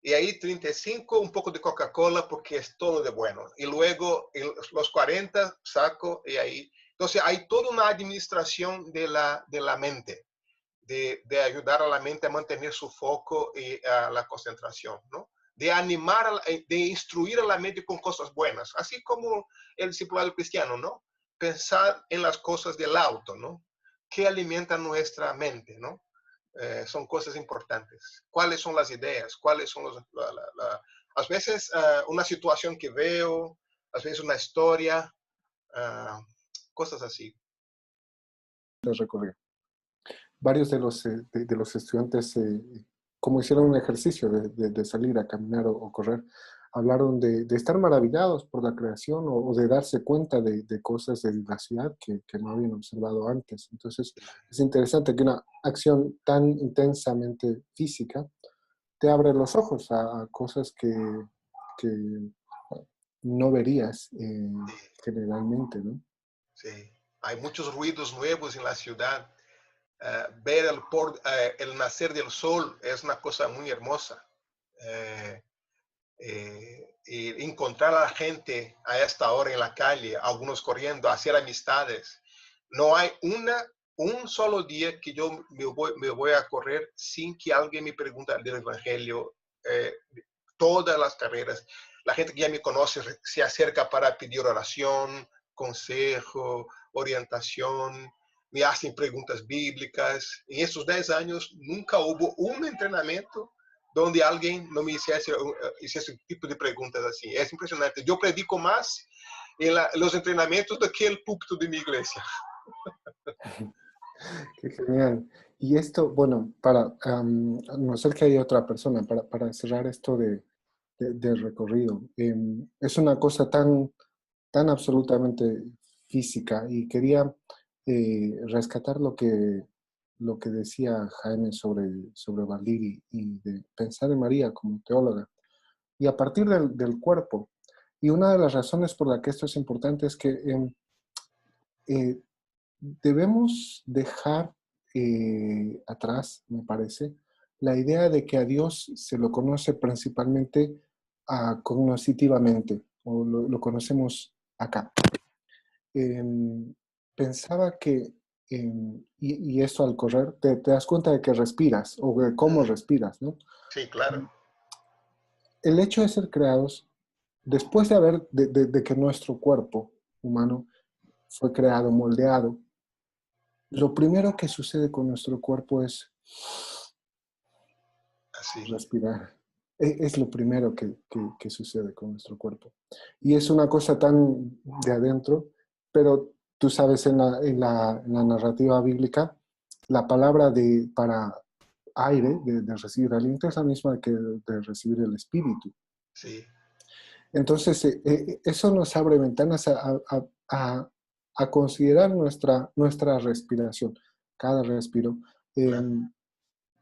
Y ahí 35, un poco de Coca-Cola porque es todo de bueno. Y luego los 40 saco y ahí. Entonces hay toda una administración de la mente. De ayudar a la mente a mantener su foco y la concentración, ¿no? De animar, de instruir a la mente con cosas buenas, así como el discipulado cristiano, ¿no? Pensar en las cosas del alto, ¿no? Que alimentan nuestra mente, ¿no? Son cosas importantes. ¿Cuáles son las ideas? ¿Cuáles son a veces una situación que veo, a veces una historia, cosas así. Recorrido. Varios de los estudiantes, como hicieron un ejercicio de salir a caminar o correr, hablaron de estar maravillados por la creación o de darse cuenta de cosas de la ciudad que no habían observado antes. Entonces, es interesante que una acción tan intensamente física te abre los ojos a cosas que no verías generalmente, ¿no? Sí, hay muchos ruidos nuevos en la ciudad. Ver el nacer del sol es una cosa muy hermosa. Y encontrar a la gente a esta hora en la calle, algunos corriendo, hacer amistades. No hay un solo día que yo me voy a correr sin que alguien me pregunte del Evangelio. Todas las carreras, la gente que ya me conoce se acerca para pedir oración, consejo, orientación, me hacen preguntas bíblicas. En estos 10 años nunca hubo un entrenamiento donde alguien no me hiciese ese tipo de preguntas así. Es impresionante. Yo predico más en los entrenamientos do que el púlpito de mi iglesia. Qué genial. Y esto, bueno, a no ser que haya otra persona, para cerrar esto del recorrido, es una cosa tan absolutamente física y quería rescatar lo que decía Jaime sobre Valiri y de pensar en María como teóloga y a partir del cuerpo. Y una de las razones por la que esto es importante es que debemos dejar atrás, me parece, la idea de que a Dios se lo conoce principalmente cognitivamente, o lo conocemos acá. Pensaba que, y esto al correr, te das cuenta de que respiras, o de cómo respiras, ¿no? Sí, claro. El hecho de ser creados, después de que nuestro cuerpo humano fue creado, moldeado, lo primero que sucede con nuestro cuerpo es Así. respirar. Es lo primero que sucede con nuestro cuerpo. Y es una cosa tan de adentro, pero tú sabes, en la narrativa bíblica, la palabra para aire, de recibir aliento, es la misma que de recibir el espíritu. Sí. Entonces, eso nos abre ventanas a considerar nuestra respiración, cada respiro,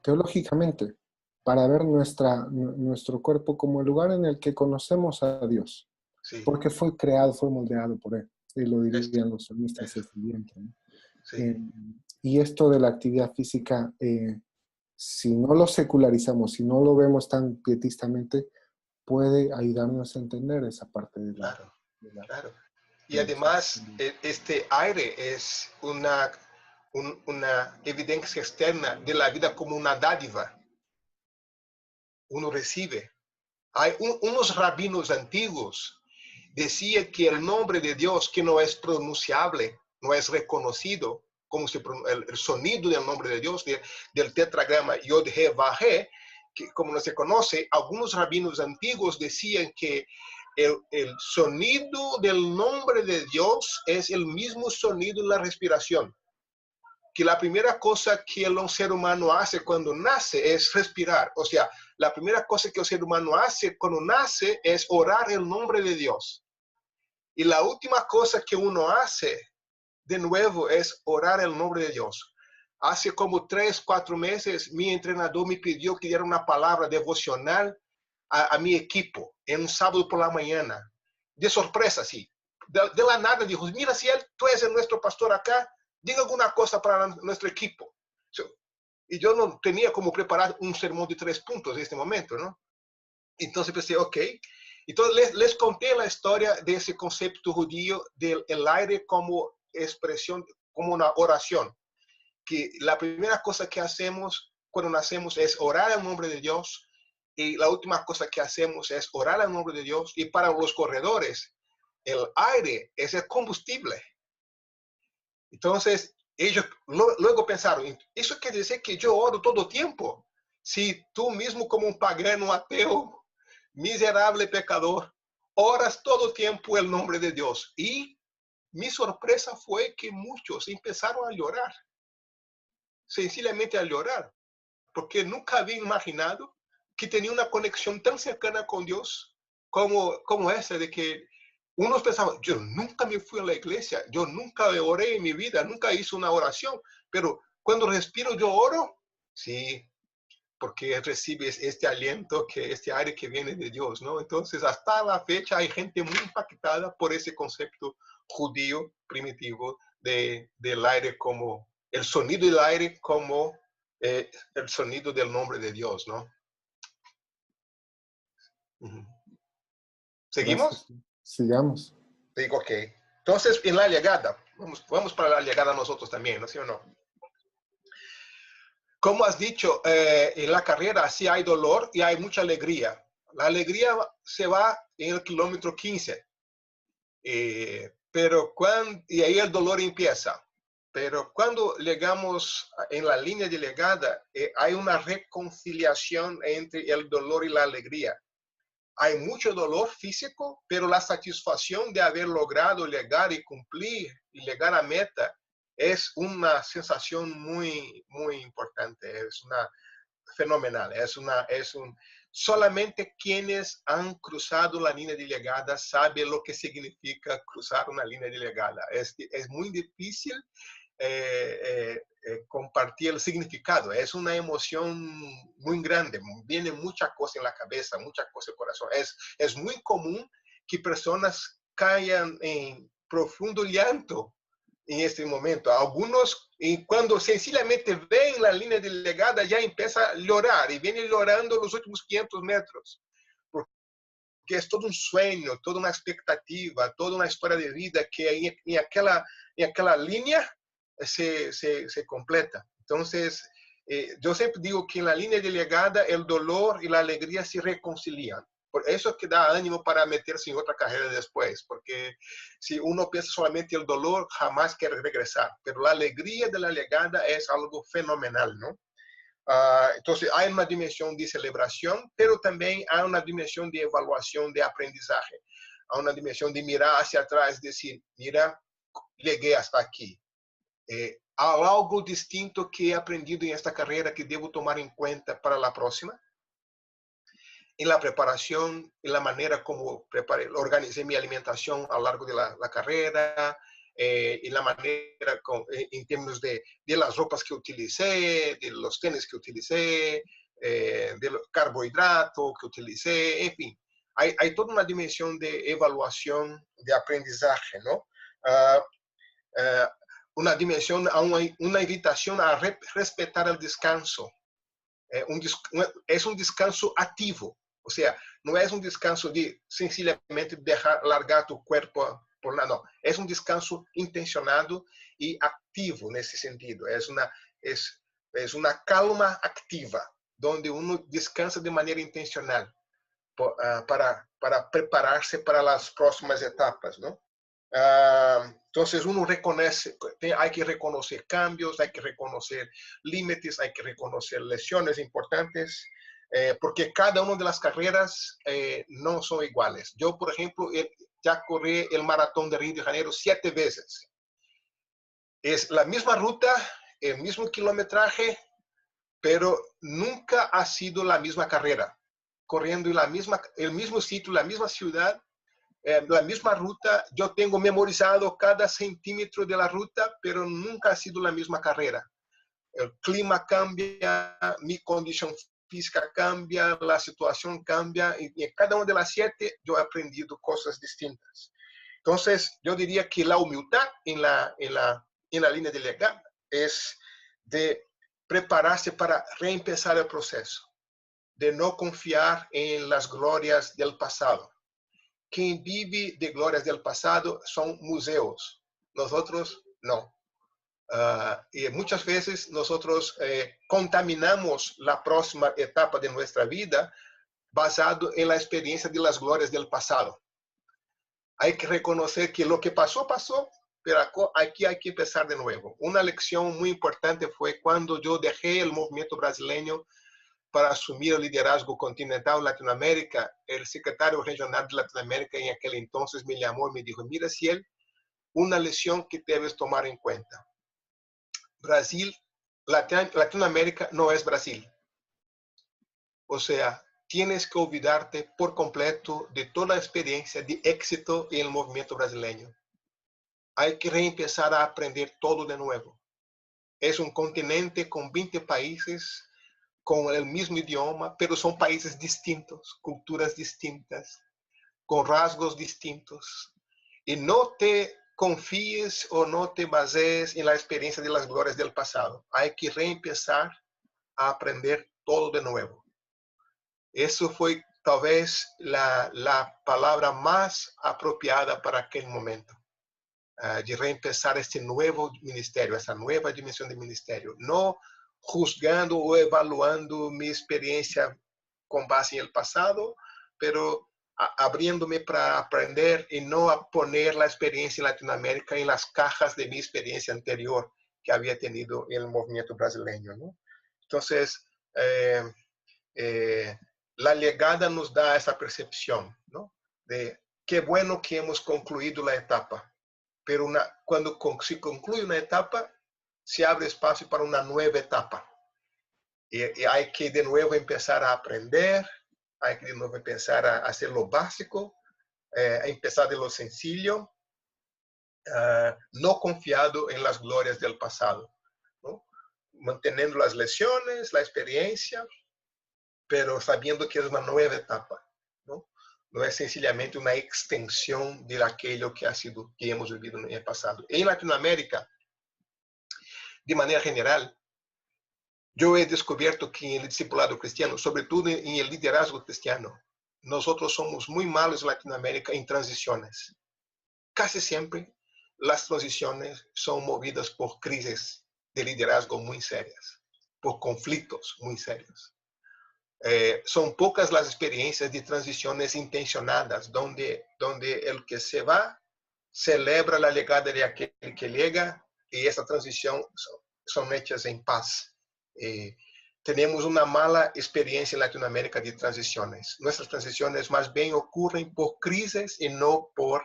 teológicamente, para ver nuestro cuerpo como el lugar en el que conocemos a Dios, Sí. porque fue creado, fue moldeado por Él, y lo dirían los salmistas, Eso. es el vientre, ¿no? Sí. Y esto de la actividad física, si no lo secularizamos, si no lo vemos tan pietistamente, puede ayudarnos a entender esa parte de la... Claro, claro. Y de además, este aire es una evidencia externa de la vida como una dádiva. Uno recibe. Hay unos rabinos antiguos decían que el nombre de Dios, que no es pronunciable, no es reconocido, como el sonido del nombre de Dios, del tetragrama Yod-He-Vah-He, que como no se conoce, algunos rabinos antiguos decían que el sonido del nombre de Dios es el mismo sonido de la respiración. Que la primera cosa que el ser humano hace cuando nace es respirar. O sea, la primera cosa que el ser humano hace cuando nace es orar el nombre de Dios. Y la última cosa que uno hace de nuevo es orar el nombre de Dios. Hace como 3, 4 meses, mi entrenador me pidió que diera una palabra devocional a mi equipo en un sábado por la mañana. De sorpresa, sí. De la nada dijo, mira, si tú eres nuestro pastor acá, diga alguna cosa para nuestro equipo. Y yo no tenía como preparar un sermón de 3 puntos en este momento, ¿no? Entonces pensé, ok. Entonces les conté la historia de ese concepto judío del aire como expresión, como una oración. Que la primera cosa que hacemos cuando nacemos es orar al nombre de Dios, y la última cosa que hacemos es orar al nombre de Dios. Y para los corredores, el aire es el combustible. Entonces, ellos luego pensaron, eso quiere decir que yo oro todo el tiempo. Si tú mismo como un pagano ateo, miserable pecador, oras todo el tiempo el nombre de Dios. Y mi sorpresa fue que muchos empezaron a llorar. Sencillamente a llorar. Porque nunca había imaginado que tenía una conexión tan cercana con Dios como esa de que unos pensaban, yo nunca me fui a la iglesia, yo nunca oré en mi vida, nunca hice una oración, pero cuando respiro yo oro, sí, porque recibes este aliento, este aire que viene de Dios, ¿no? Entonces, hasta la fecha hay gente muy impactada por ese concepto judío primitivo del aire como, el sonido del aire como el sonido del nombre de Dios, ¿no? ¿Seguimos? Gracias. Sigamos. Digo, ok. Entonces, en la llegada, vamos para la llegada nosotros también, ¿no? ¿Sí o no? Como has dicho, en la carrera sí hay dolor y hay mucha alegría. La alegría se va en el kilómetro 15, y ahí el dolor empieza. Pero cuando llegamos en la línea de llegada, hay una reconciliación entre el dolor y la alegría. Hay mucho dolor físico, pero la satisfacción de haber logrado llegar y cumplir y llegar a meta es una sensación muy, muy importante, es una fenomenal, solamente quienes han cruzado la línea de llegada saben lo que significa cruzar una línea de llegada. Es muy difícil compartir el significado. Es una emoción muy grande, viene mucha cosa en la cabeza, mucha cosa en el corazón. Es muy común que personas caigan en profundo llanto en este momento. Algunos, cuando sencillamente ven la línea de llegada, ya empieza a llorar y viene llorando los últimos 500 metros. Porque es todo un sueño, toda una expectativa, toda una historia de vida que en aquella línea se completa. Entonces, yo siempre digo que en la línea de llegada el dolor y la alegría se reconcilian. Por eso es que da ánimo para meterse en otra carrera después, porque si uno piensa solamente en el dolor, jamás quiere regresar. Pero la alegría de la llegada es algo fenomenal, ¿no? Entonces, hay una dimensión de celebración, pero también hay una dimensión de evaluación, de aprendizaje. Hay una dimensión de mirar hacia atrás y decir, mira, llegué hasta aquí. Hay algo distinto que he aprendido en esta carrera que debo tomar en cuenta para la próxima. En la preparación, en la manera como organicé mi alimentación a lo largo de la carrera, en la manera, en términos de las ropas que utilicé, de los tenis que utilicé, de los carbohidratos que utilicé, en fin. Hay toda una dimensión de evaluación, de aprendizaje, ¿no? Una dimensión, una invitación a respetar el descanso. Es un descanso activo. O sea, no es un descanso de sencillamente largar tu cuerpo por nada, no. Es un descanso intencionado y activo en ese sentido. Es una calma activa, donde uno descansa de manera intencional para prepararse para las próximas etapas, ¿no? Entonces uno reconoce, hay que reconocer cambios, hay que reconocer límites, hay que reconocer lesiones importantes, porque cada una de las carreras no son iguales. Yo, por ejemplo, ya corrí el maratón de Río de Janeiro 7 veces. Es la misma ruta, el mismo kilometraje, pero nunca ha sido la misma carrera. Corriendo en el mismo sitio, la misma ciudad, la misma ruta. Yo tengo memorizado cada centímetro de la ruta, pero nunca ha sido la misma carrera. El clima cambia, mi condición física cambia, la situación cambia, y en cada una de las 7 yo he aprendido cosas distintas. Entonces, yo diría que la humildad en la línea de llegada es de prepararse para reempezar el proceso, de no confiar en las glorias del pasado. Quien vive de glorias del pasado son museos, nosotros no. Y muchas veces nosotros contaminamos la próxima etapa de nuestra vida basado en la experiencia de las glorias del pasado. Hay que reconocer que lo que pasó, pasó, pero aquí hay que empezar de nuevo. Una lección muy importante fue cuando yo dejé el movimiento brasileño para asumir el liderazgo continental en Latinoamérica. El secretario regional de Latinoamérica en aquel entonces me llamó y me dijo, mira, Ciel, una lección que debes tomar en cuenta. Brasil, Latinoamérica no es Brasil. O sea, tienes que olvidarte por completo de toda la experiencia de éxito en el movimiento brasileño. Hay que reempezar a aprender todo de nuevo. Es un continente con 20 países, con el mismo idioma, pero son países distintos, culturas distintas, con rasgos distintos. Y no te confíes o no te bases en la experiencia de las glorias del pasado. Hay que reempezar a aprender todo de nuevo. Eso fue tal vez la palabra más apropiada para aquel momento, de reempezar este nuevo ministerio, esta nueva dimensión de ministerio. No juzgando o evaluando mi experiencia con base en el pasado, pero abriéndome para aprender y no a poner la experiencia en Latinoamérica en las cajas de mi experiencia anterior que había tenido en el movimiento brasileño, ¿no? Entonces, la llegada nos da esa percepción, ¿no? De qué bueno que hemos concluido la etapa, pero cuando se concluye una etapa, se abre espacio para una nueva etapa. Y hay que de nuevo empezar a aprender, hay que de nuevo empezar a hacer lo básico, a empezar de lo sencillo, no confiado en las glorias del pasado, ¿no? Manteniendo las lesiones, la experiencia, pero sabiendo que es una nueva etapa, ¿no? no es sencillamente una extensión de aquello que hemos vivido en el pasado. En Latinoamérica, de manera general, yo he descubierto que en el discipulado cristiano, sobre todo en el liderazgo cristiano, nosotros somos muy malos en Latinoamérica en transiciones. Casi siempre las transiciones son movidas por crisis de liderazgo muy serias, por conflictos muy serios. Son pocas las experiencias de transiciones intencionadas, donde el que se va celebra la llegada de aquel que llega y esa transición son hechas en paz. Tenemos una mala experiencia en Latinoamérica de transiciones. Nuestras transiciones más bien ocurren por crisis y no por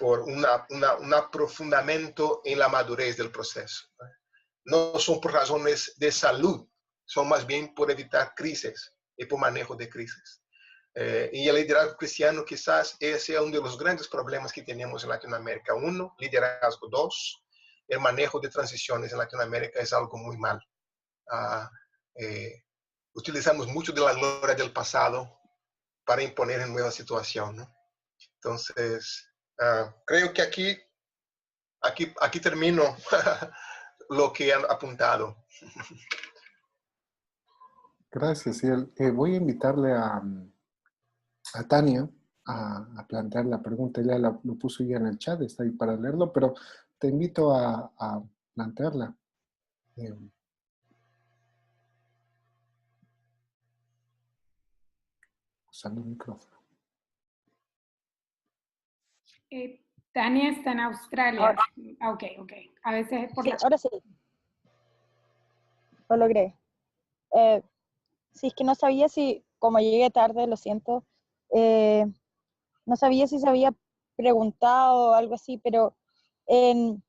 un aprofundamiento en la madurez del proceso. No son por razones de salud, son más bien por evitar crisis y por manejo de crisis. Y el liderazgo cristiano quizás ese es uno de los grandes problemas que tenemos en Latinoamérica. Uno, liderazgo. Dos, el manejo de transiciones en Latinoamérica es algo muy mal. Utilizamos mucho de la gloria del pasado para imponer en nueva situación, ¿no? Entonces, creo que aquí termino lo que han apuntado. Gracias, Ciel. Voy a invitarle a Tania a plantear la pregunta. Ella lo puso ya en el chat, está ahí para leerlo, pero te invito a plantearla. Usando el micrófono. Tania está en Australia. Ahora, Ok. A veces por sí, la... ahora sí. Lo logré. Sí, es que no sabía si, como llegué tarde, lo siento, no sabía si se había preguntado o algo así, pero en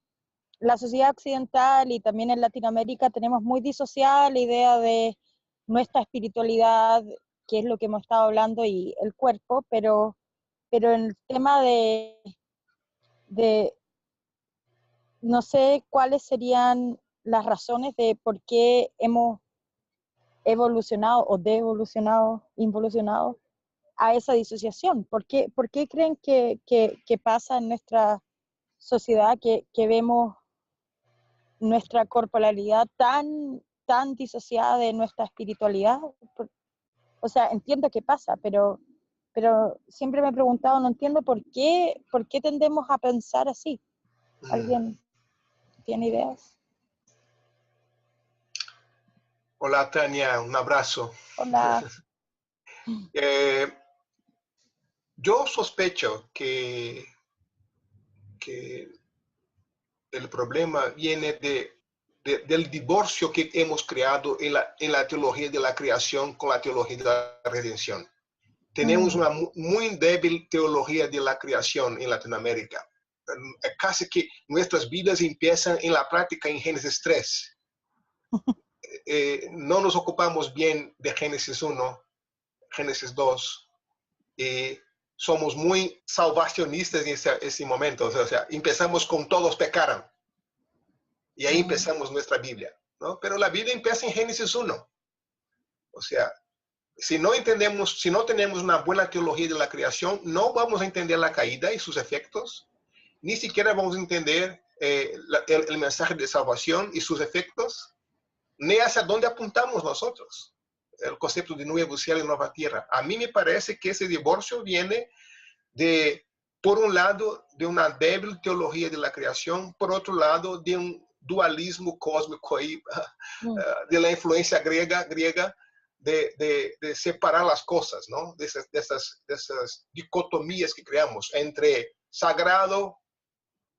la sociedad occidental y también en Latinoamérica tenemos muy disociada la idea de nuestra espiritualidad, que es lo que hemos estado hablando, y el cuerpo, pero en el tema de no sé cuáles serían las razones de por qué hemos evolucionado o devolucionado, involucionado a esa disociación. ¿Por qué creen que pasa en nuestra sociedad que vemos nuestra corporalidad tan disociada de nuestra espiritualidad? O sea, entiendo que pasa, pero siempre me he preguntado, no entiendo por qué tendemos a pensar así. ¿Alguien tiene ideas? Hola, Tania, un abrazo. Hola. Yo sospecho que el problema viene del divorcio que hemos creado en la teología de la creación con la teología de la redención. Tenemos una muy débil teología de la creación en Latinoamérica. Casi que nuestras vidas empiezan en la práctica en Génesis 3. No nos ocupamos bien de Génesis 1, Génesis 2, y somos muy salvacionistas en ese momento. O sea, empezamos con todos pecaron. Y ahí empezamos nuestra Biblia, ¿no? Pero la Biblia empieza en Génesis 1. O sea, si no tenemos una buena teología de la creación, no vamos a entender la caída y sus efectos, ni siquiera vamos a entender el mensaje de salvación y sus efectos, ni hacia dónde apuntamos nosotros, el concepto de nuevo cielo y nueva tierra. A mí me parece que ese divorcio viene por un lado, de una débil teología de la creación, por otro lado, de un dualismo cósmico ahí, de la influencia griega de separar las cosas, ¿no? De esas dicotomías que creamos entre sagrado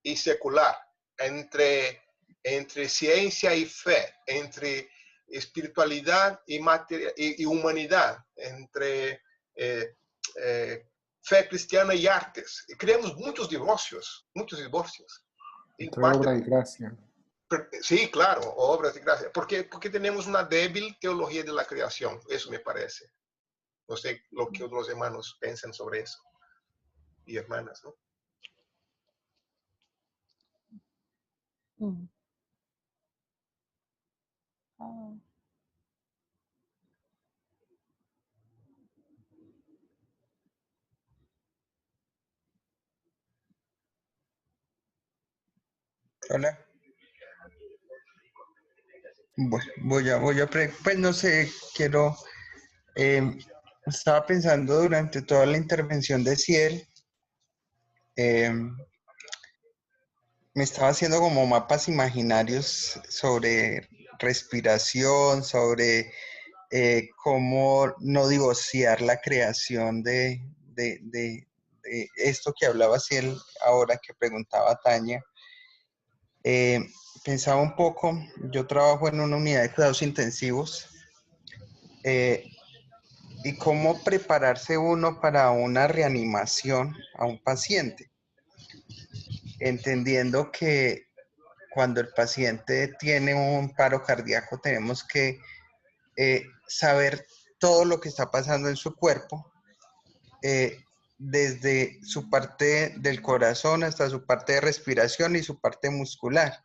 y secular, entre ciencia y fe, entre espiritualidad y humanidad, entre fe cristiana y artes. Y creamos muchos divorcios. Entre obra y gracia. Sí, claro, obras de gracia. Porque tenemos una débil teología de la creación, eso me parece. No sé lo que otros hermanos piensan sobre eso. Y hermanas, ¿no? Hola. Pues no sé, estaba pensando durante toda la intervención de Ciel, eh, me estaba haciendo como mapas imaginarios sobre respiración, sobre cómo no divorciar la creación de esto que hablaba Ciel ahora, que preguntaba Tania. Eh, Pensaba un poco, yo trabajo en una unidad de cuidados intensivos, y cómo prepararse uno para una reanimación a un paciente, entendiendo que cuando el paciente tiene un paro cardíaco tenemos que saber todo lo que está pasando en su cuerpo, desde su parte del corazón hasta su parte de respiración y su parte muscular.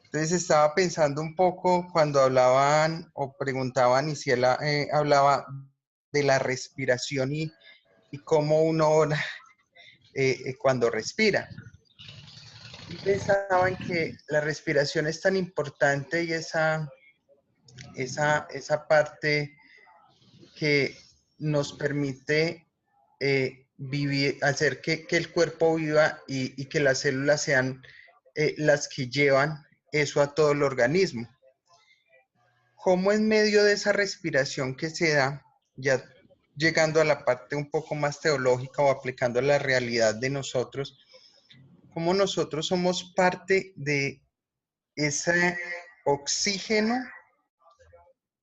Entonces estaba pensando un poco cuando hablaban o preguntaban y si él hablaba de la respiración y cómo uno ora cuando respira. Y pensaba en que la respiración es tan importante y esa parte que nos permite vivir, hacer que el cuerpo viva y que las células sean las que llevan eso a todo el organismo. Cómo en medio de esa respiración que se da, ya llegando a la parte un poco más teológica o aplicando la realidad de nosotros, cómo nosotros somos parte de ese oxígeno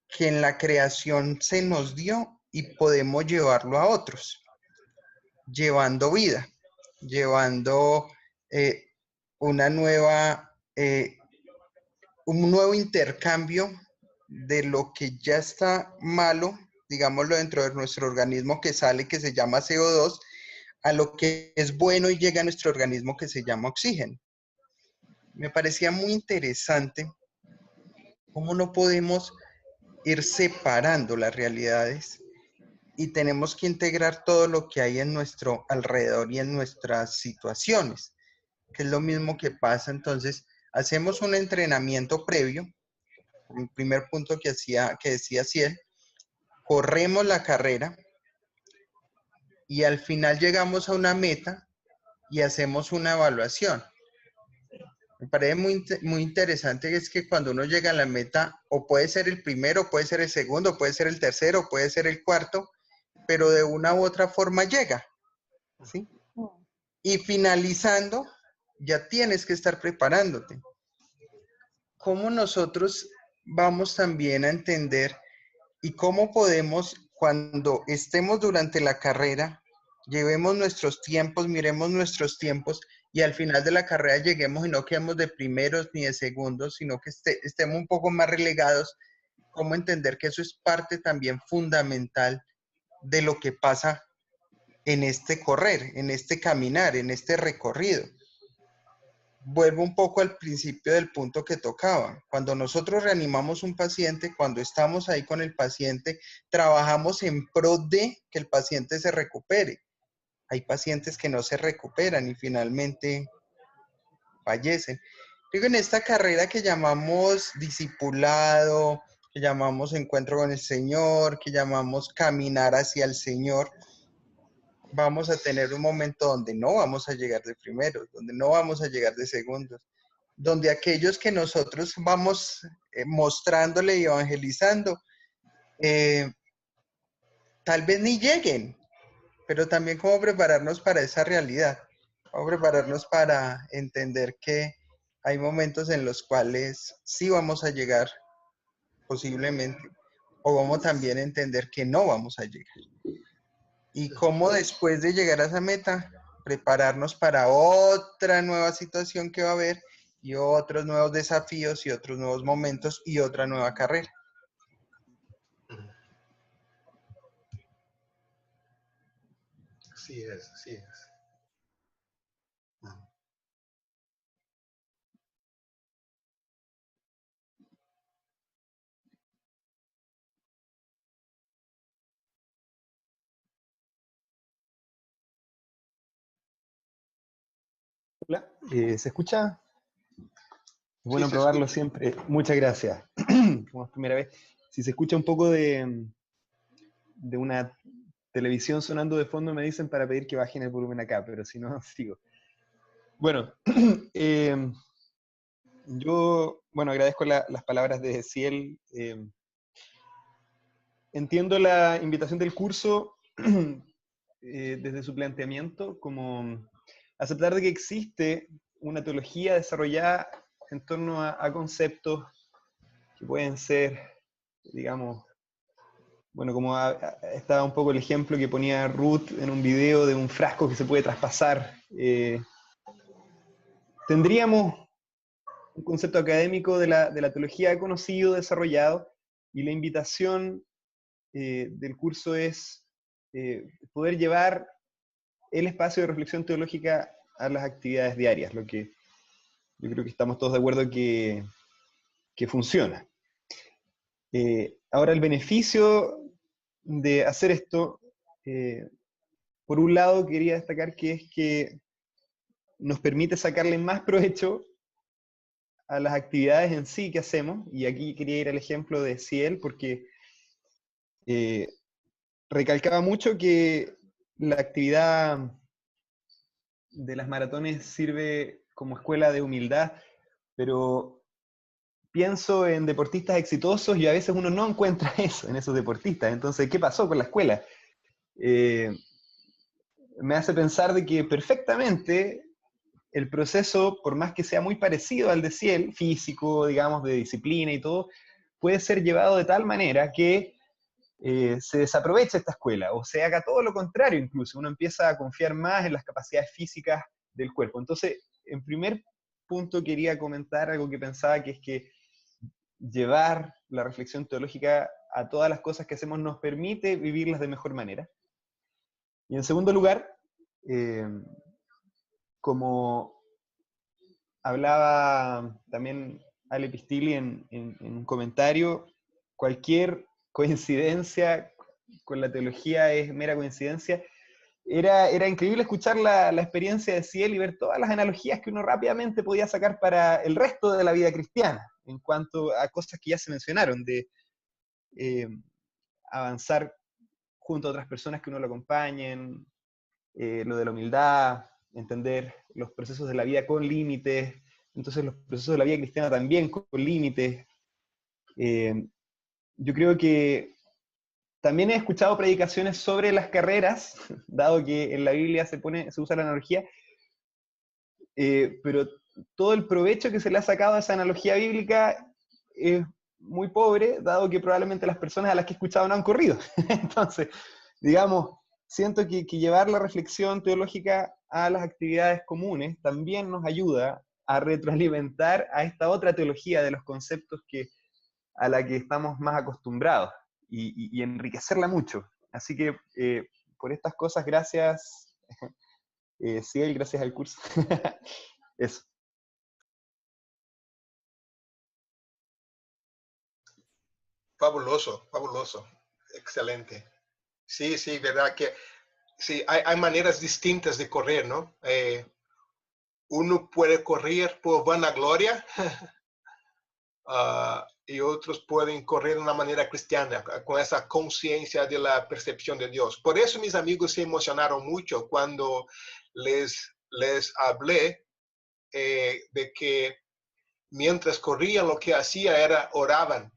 que en la creación se nos dio y podemos llevarlo a otros, llevando vida, llevando eh, una nueva, un nuevo intercambio de lo que ya está malo, digámoslo, dentro de nuestro organismo que sale, que se llama CO2, a lo que es bueno y llega a nuestro organismo que se llama oxígeno. Me parecía muy interesante cómo no podemos ir separando las realidades y tenemos que integrar todo lo que hay en nuestro alrededor y en nuestras situaciones, que es lo mismo que pasa. Entonces, hacemos un entrenamiento previo, un primer punto que decía Ciel, corremos la carrera y al final llegamos a una meta y hacemos una evaluación. Me parece muy interesante es que cuando uno llega a la meta, o puede ser el primero, puede ser el segundo, puede ser el tercero, puede ser el cuarto, pero de una u otra forma llega, ¿sí? Y finalizando, ya tienes que estar preparándote. ¿Cómo nosotros vamos también a entender y cómo podemos, cuando estemos durante la carrera, llevemos nuestros tiempos, miremos nuestros tiempos y al final de la carrera lleguemos y no quedemos de primeros ni de segundos, sino que estemos un poco más relegados? ¿Cómo entender que eso es parte también fundamental de lo que pasa en este correr, en este caminar, en este recorrido? Vuelvo un poco al principio del punto que tocaba. Cuando nosotros reanimamos un paciente, cuando estamos ahí con el paciente, trabajamos en pro de que el paciente se recupere. Hay pacientes que no se recuperan y finalmente fallecen. Digo, en esta carrera que llamamos discipulado, que llamamos encuentro con el Señor, que llamamos caminar hacia el Señor, vamos a tener un momento donde no vamos a llegar de primeros, donde no vamos a llegar de segundos, donde aquellos que nosotros vamos mostrándole y evangelizando, tal vez ni lleguen, pero también cómo prepararnos para esa realidad, cómo prepararnos para entender que hay momentos en los cuales sí vamos a llegar posiblemente, o vamos también a entender que no vamos a llegar. Y cómo después de llegar a esa meta, prepararnos para otra nueva situación que va a haber y otros nuevos desafíos y otros nuevos momentos y otra nueva carrera. Así es, así es. Hola, ¿se escucha? Bueno se probarlo escucha. siempre. Muchas gracias. Como es primera vez. Si se escucha un poco de una televisión sonando de fondo, me dicen para pedir que bajen el volumen acá, pero si no, sigo. Bueno, yo, bueno, agradezco las palabras de Ciel. Entiendo la invitación del curso desde su planteamiento como aceptar de que existe una teología desarrollada en torno a conceptos que pueden ser, digamos, bueno, como estaba un poco el ejemplo que ponía Ruth en un video de un frasco que se puede traspasar. Tendríamos un concepto académico de la teología conocido, desarrollado, y la invitación del curso es poder llevar el espacio de reflexión teológica a las actividades diarias, lo que yo creo que estamos todos de acuerdo que funciona. Ahora, el beneficio de hacer esto, por un lado quería destacar que es que nos permite sacarle más provecho a las actividades en sí que hacemos, y aquí quería ir al ejemplo de Ciel, porque recalcaba mucho que la actividad de las maratones sirve como escuela de humildad, pero pienso en deportistas exitosos y a veces uno no encuentra eso en esos deportistas. Entonces, ¿qué pasó con la escuela? Me hace pensar de que perfectamente el proceso, por más que sea muy parecido al de Ciel, físico, digamos, de disciplina y todo, puede ser llevado de tal manera que se desaproveche esta escuela, o se haga todo lo contrario incluso, uno empieza a confiar más en las capacidades físicas del cuerpo. Entonces, en primer punto quería comentar algo que pensaba, que es que llevar la reflexión teológica a todas las cosas que hacemos nos permite vivirlas de mejor manera. Y en segundo lugar, como hablaba también Ale Pistilli en un comentario, cualquier coincidencia con la teología es mera coincidencia. Era increíble escuchar la experiencia de Ciel y ver todas las analogías que uno rápidamente podía sacar para el resto de la vida cristiana, en cuanto a cosas que ya se mencionaron, de avanzar junto a otras personas que uno lo acompañen, lo de la humildad, entender los procesos de la vida con límites, entonces los procesos de la vida cristiana también con límites. Yo creo que también he escuchado predicaciones sobre las carreras, dado que en la Biblia se usa la analogía, pero todo el provecho que se le ha sacado a esa analogía bíblica es muy pobre, dado que probablemente las personas a las que he escuchado no han corrido. Entonces, digamos, siento que llevar la reflexión teológica a las actividades comunes también nos ayuda a retroalimentar a esta otra teología de los conceptos a la que estamos más acostumbrados y enriquecerla mucho. Así que por estas cosas, gracias, Ciel, gracias al curso. Eso. Fabuloso, fabuloso. Excelente. Sí, sí, verdad que sí, hay maneras distintas de correr, ¿no? Uno puede correr por vanagloria y otros pueden correr de una manera cristiana, con esa conciencia de la percepción de Dios. Por eso mis amigos se emocionaron mucho cuando les hablé de que mientras corrían lo que hacía era oraban.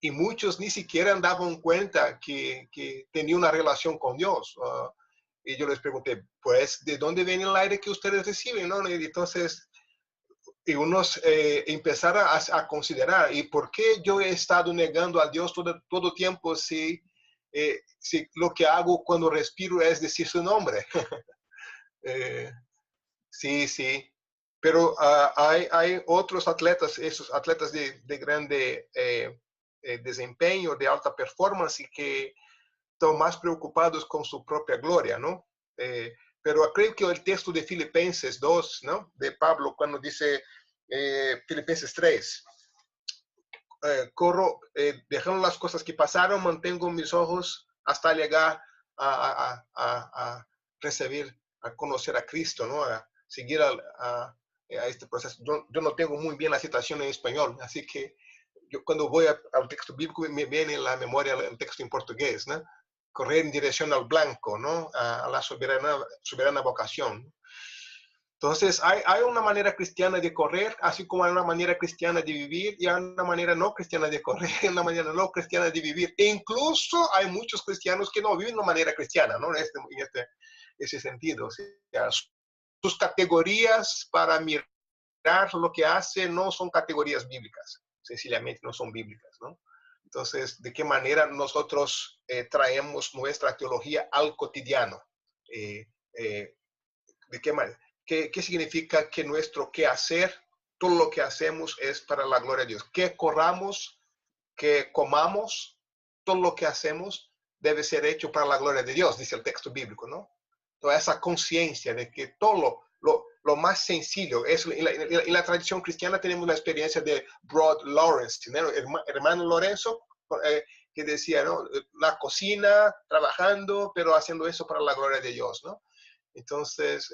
Y muchos ni siquiera daban cuenta que tenía una relación con Dios. Y yo les pregunté, pues, ¿de dónde viene el aire que ustedes reciben? ¿No? Y entonces, y unos empezaron a considerar, ¿y por qué yo he estado negando a Dios todo tiempo si lo que hago cuando respiro es decir su nombre? Sí, sí. Pero hay otros atletas, esos atletas de grande desempeño, de alta performance, que estão mais preocupados com sua própria glória, não? Pero creo que el texto de Filipenses 2, ¿no? De Pablo, cuando dice Filipenses 3, corro, dejando las cosas que pasaron, mantengo mis ojos hasta llegar a recibir, a conocer a Cristo, ¿no? A seguir a este proceso. Yo no tengo muy bien la citación en español, así que yo cuando voy al texto bíblico me viene en la memoria el texto en portugués, ¿no? Correr en dirección al blanco, ¿no? A la soberana vocación. Entonces, hay una manera cristiana de correr, así como hay una manera cristiana de vivir, y hay una manera no cristiana de correr, y una manera no cristiana de vivir. E incluso hay muchos cristianos que no viven de una manera cristiana, ¿no? En ese sentido. O sea, sus categorías para mirar lo que hace no son categorías bíblicas, sencillamente no son bíblicas, ¿no? Entonces, ¿de qué manera nosotros traemos nuestra teología al cotidiano? ¿De qué manera? ¿Qué significa que nuestro quehacer, todo lo que hacemos es para la gloria de Dios? Que corramos, que comamos, todo lo que hacemos debe ser hecho para la gloria de Dios, dice el texto bíblico, ¿no? Toda esa conciencia de que todo lo más sencillo, en la tradición cristiana tenemos la experiencia de Brother Lawrence, ¿no? Hermano Lorenzo, que decía, ¿no? La cocina, trabajando, pero haciendo eso para la gloria de Dios, ¿no? Entonces,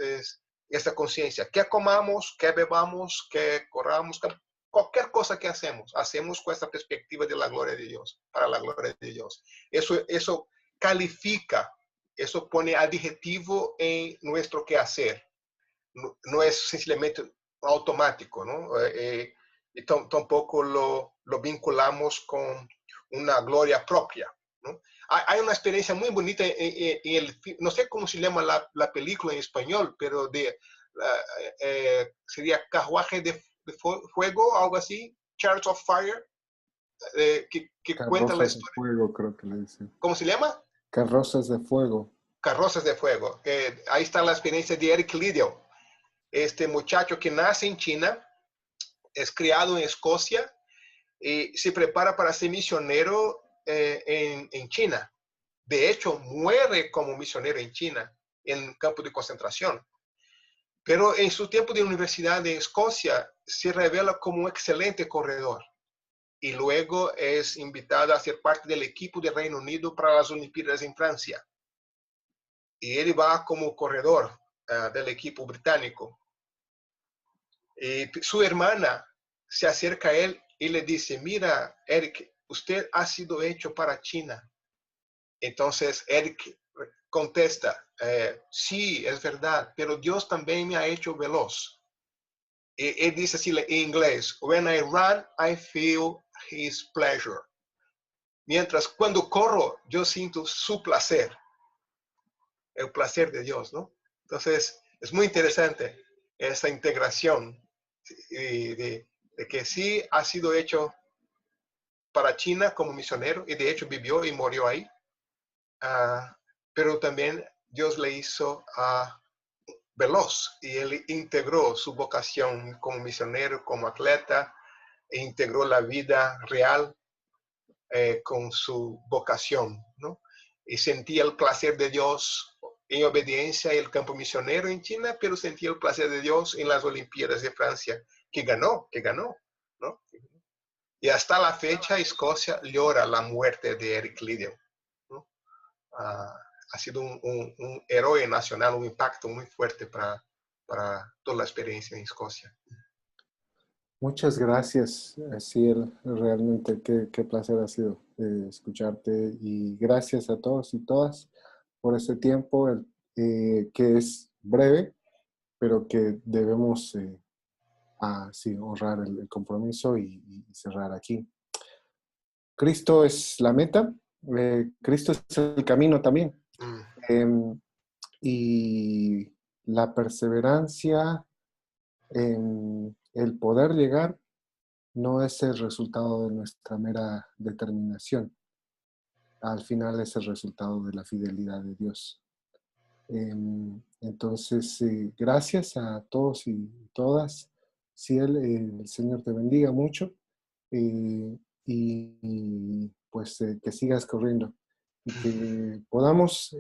esta conciencia, que comamos, que bebamos, que corramos, cualquier cosa que hacemos con esta perspectiva de la gloria de Dios, para la gloria de Dios. Eso califica, eso pone adjetivo en nuestro quehacer. No es sencillamente automático, ¿no? Y tampoco lo vinculamos con una gloria propia, ¿no? Hay una experiencia muy bonita no sé cómo se llama la película en español, pero sería Carruaje de Fuego, algo así, Chariots of Fire, que cuenta la historia. Carrozas de Fuego, creo que le dicen. ¿Cómo se llama? Carrozas de Fuego. Carrozas de Fuego. Ahí está la experiencia de Eric Liddell, este muchacho que nace en China, es criado en Escocia y se prepara para ser misionero en China. De hecho, muere como misionero en China, en campo de concentración. Pero en su tiempo de universidad de Escocia, se revela como un excelente corredor. Y luego es invitado a ser parte del equipo de Reino Unido para las Olimpiadas en Francia. Y él va como corredor del equipo británico. Y su hermana se acerca a él y le dice, mira, Eric, usted ha sido hecho para China. Entonces Eric contesta, sí, es verdad, pero Dios también me ha hecho veloz. Y él dice así en inglés, when I run, I feel his pleasure. Mientras cuando corro, yo siento su placer, el placer de Dios, ¿no? Entonces, es muy interesante esa integración de que sí ha sido hecho para China como misionero, y de hecho vivió y murió ahí. Pero también Dios le hizo veloz y él integró su vocación como misionero, como atleta, e integró la vida real con su vocación, ¿no? Y sentía el placer de Dios en obediencia en el campo misionero en China, pero sentía el placer de Dios en las Olimpiadas de Francia, que ganó, ¿no? Y hasta la fecha Escocia llora la muerte de Eric Liddell, ¿no? Ha sido un héroe nacional, un impacto muy fuerte para toda la experiencia en Escocia. Muchas gracias, Ciel. Realmente qué placer ha sido escucharte, y gracias a todos y todas por este tiempo que es breve, pero que debemos sí, honrar el compromiso y cerrar aquí. Cristo es la meta, Cristo es el camino también. Y la perseverancia, el poder llegar, no es el resultado de nuestra mera determinación. Al final es el resultado de la fidelidad de Dios. Entonces, gracias a todos y todas. Sí, el Señor te bendiga mucho, y pues que sigas corriendo y que podamos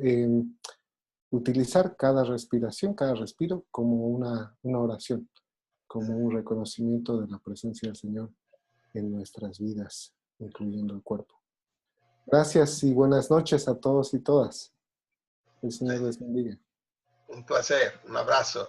utilizar cada respiración, cada respiro como una oración, como un reconocimiento de la presencia del Señor en nuestras vidas, incluyendo el cuerpo. Gracias y buenas noches a todos y todas. El Señor les bendiga. Un placer, un abrazo.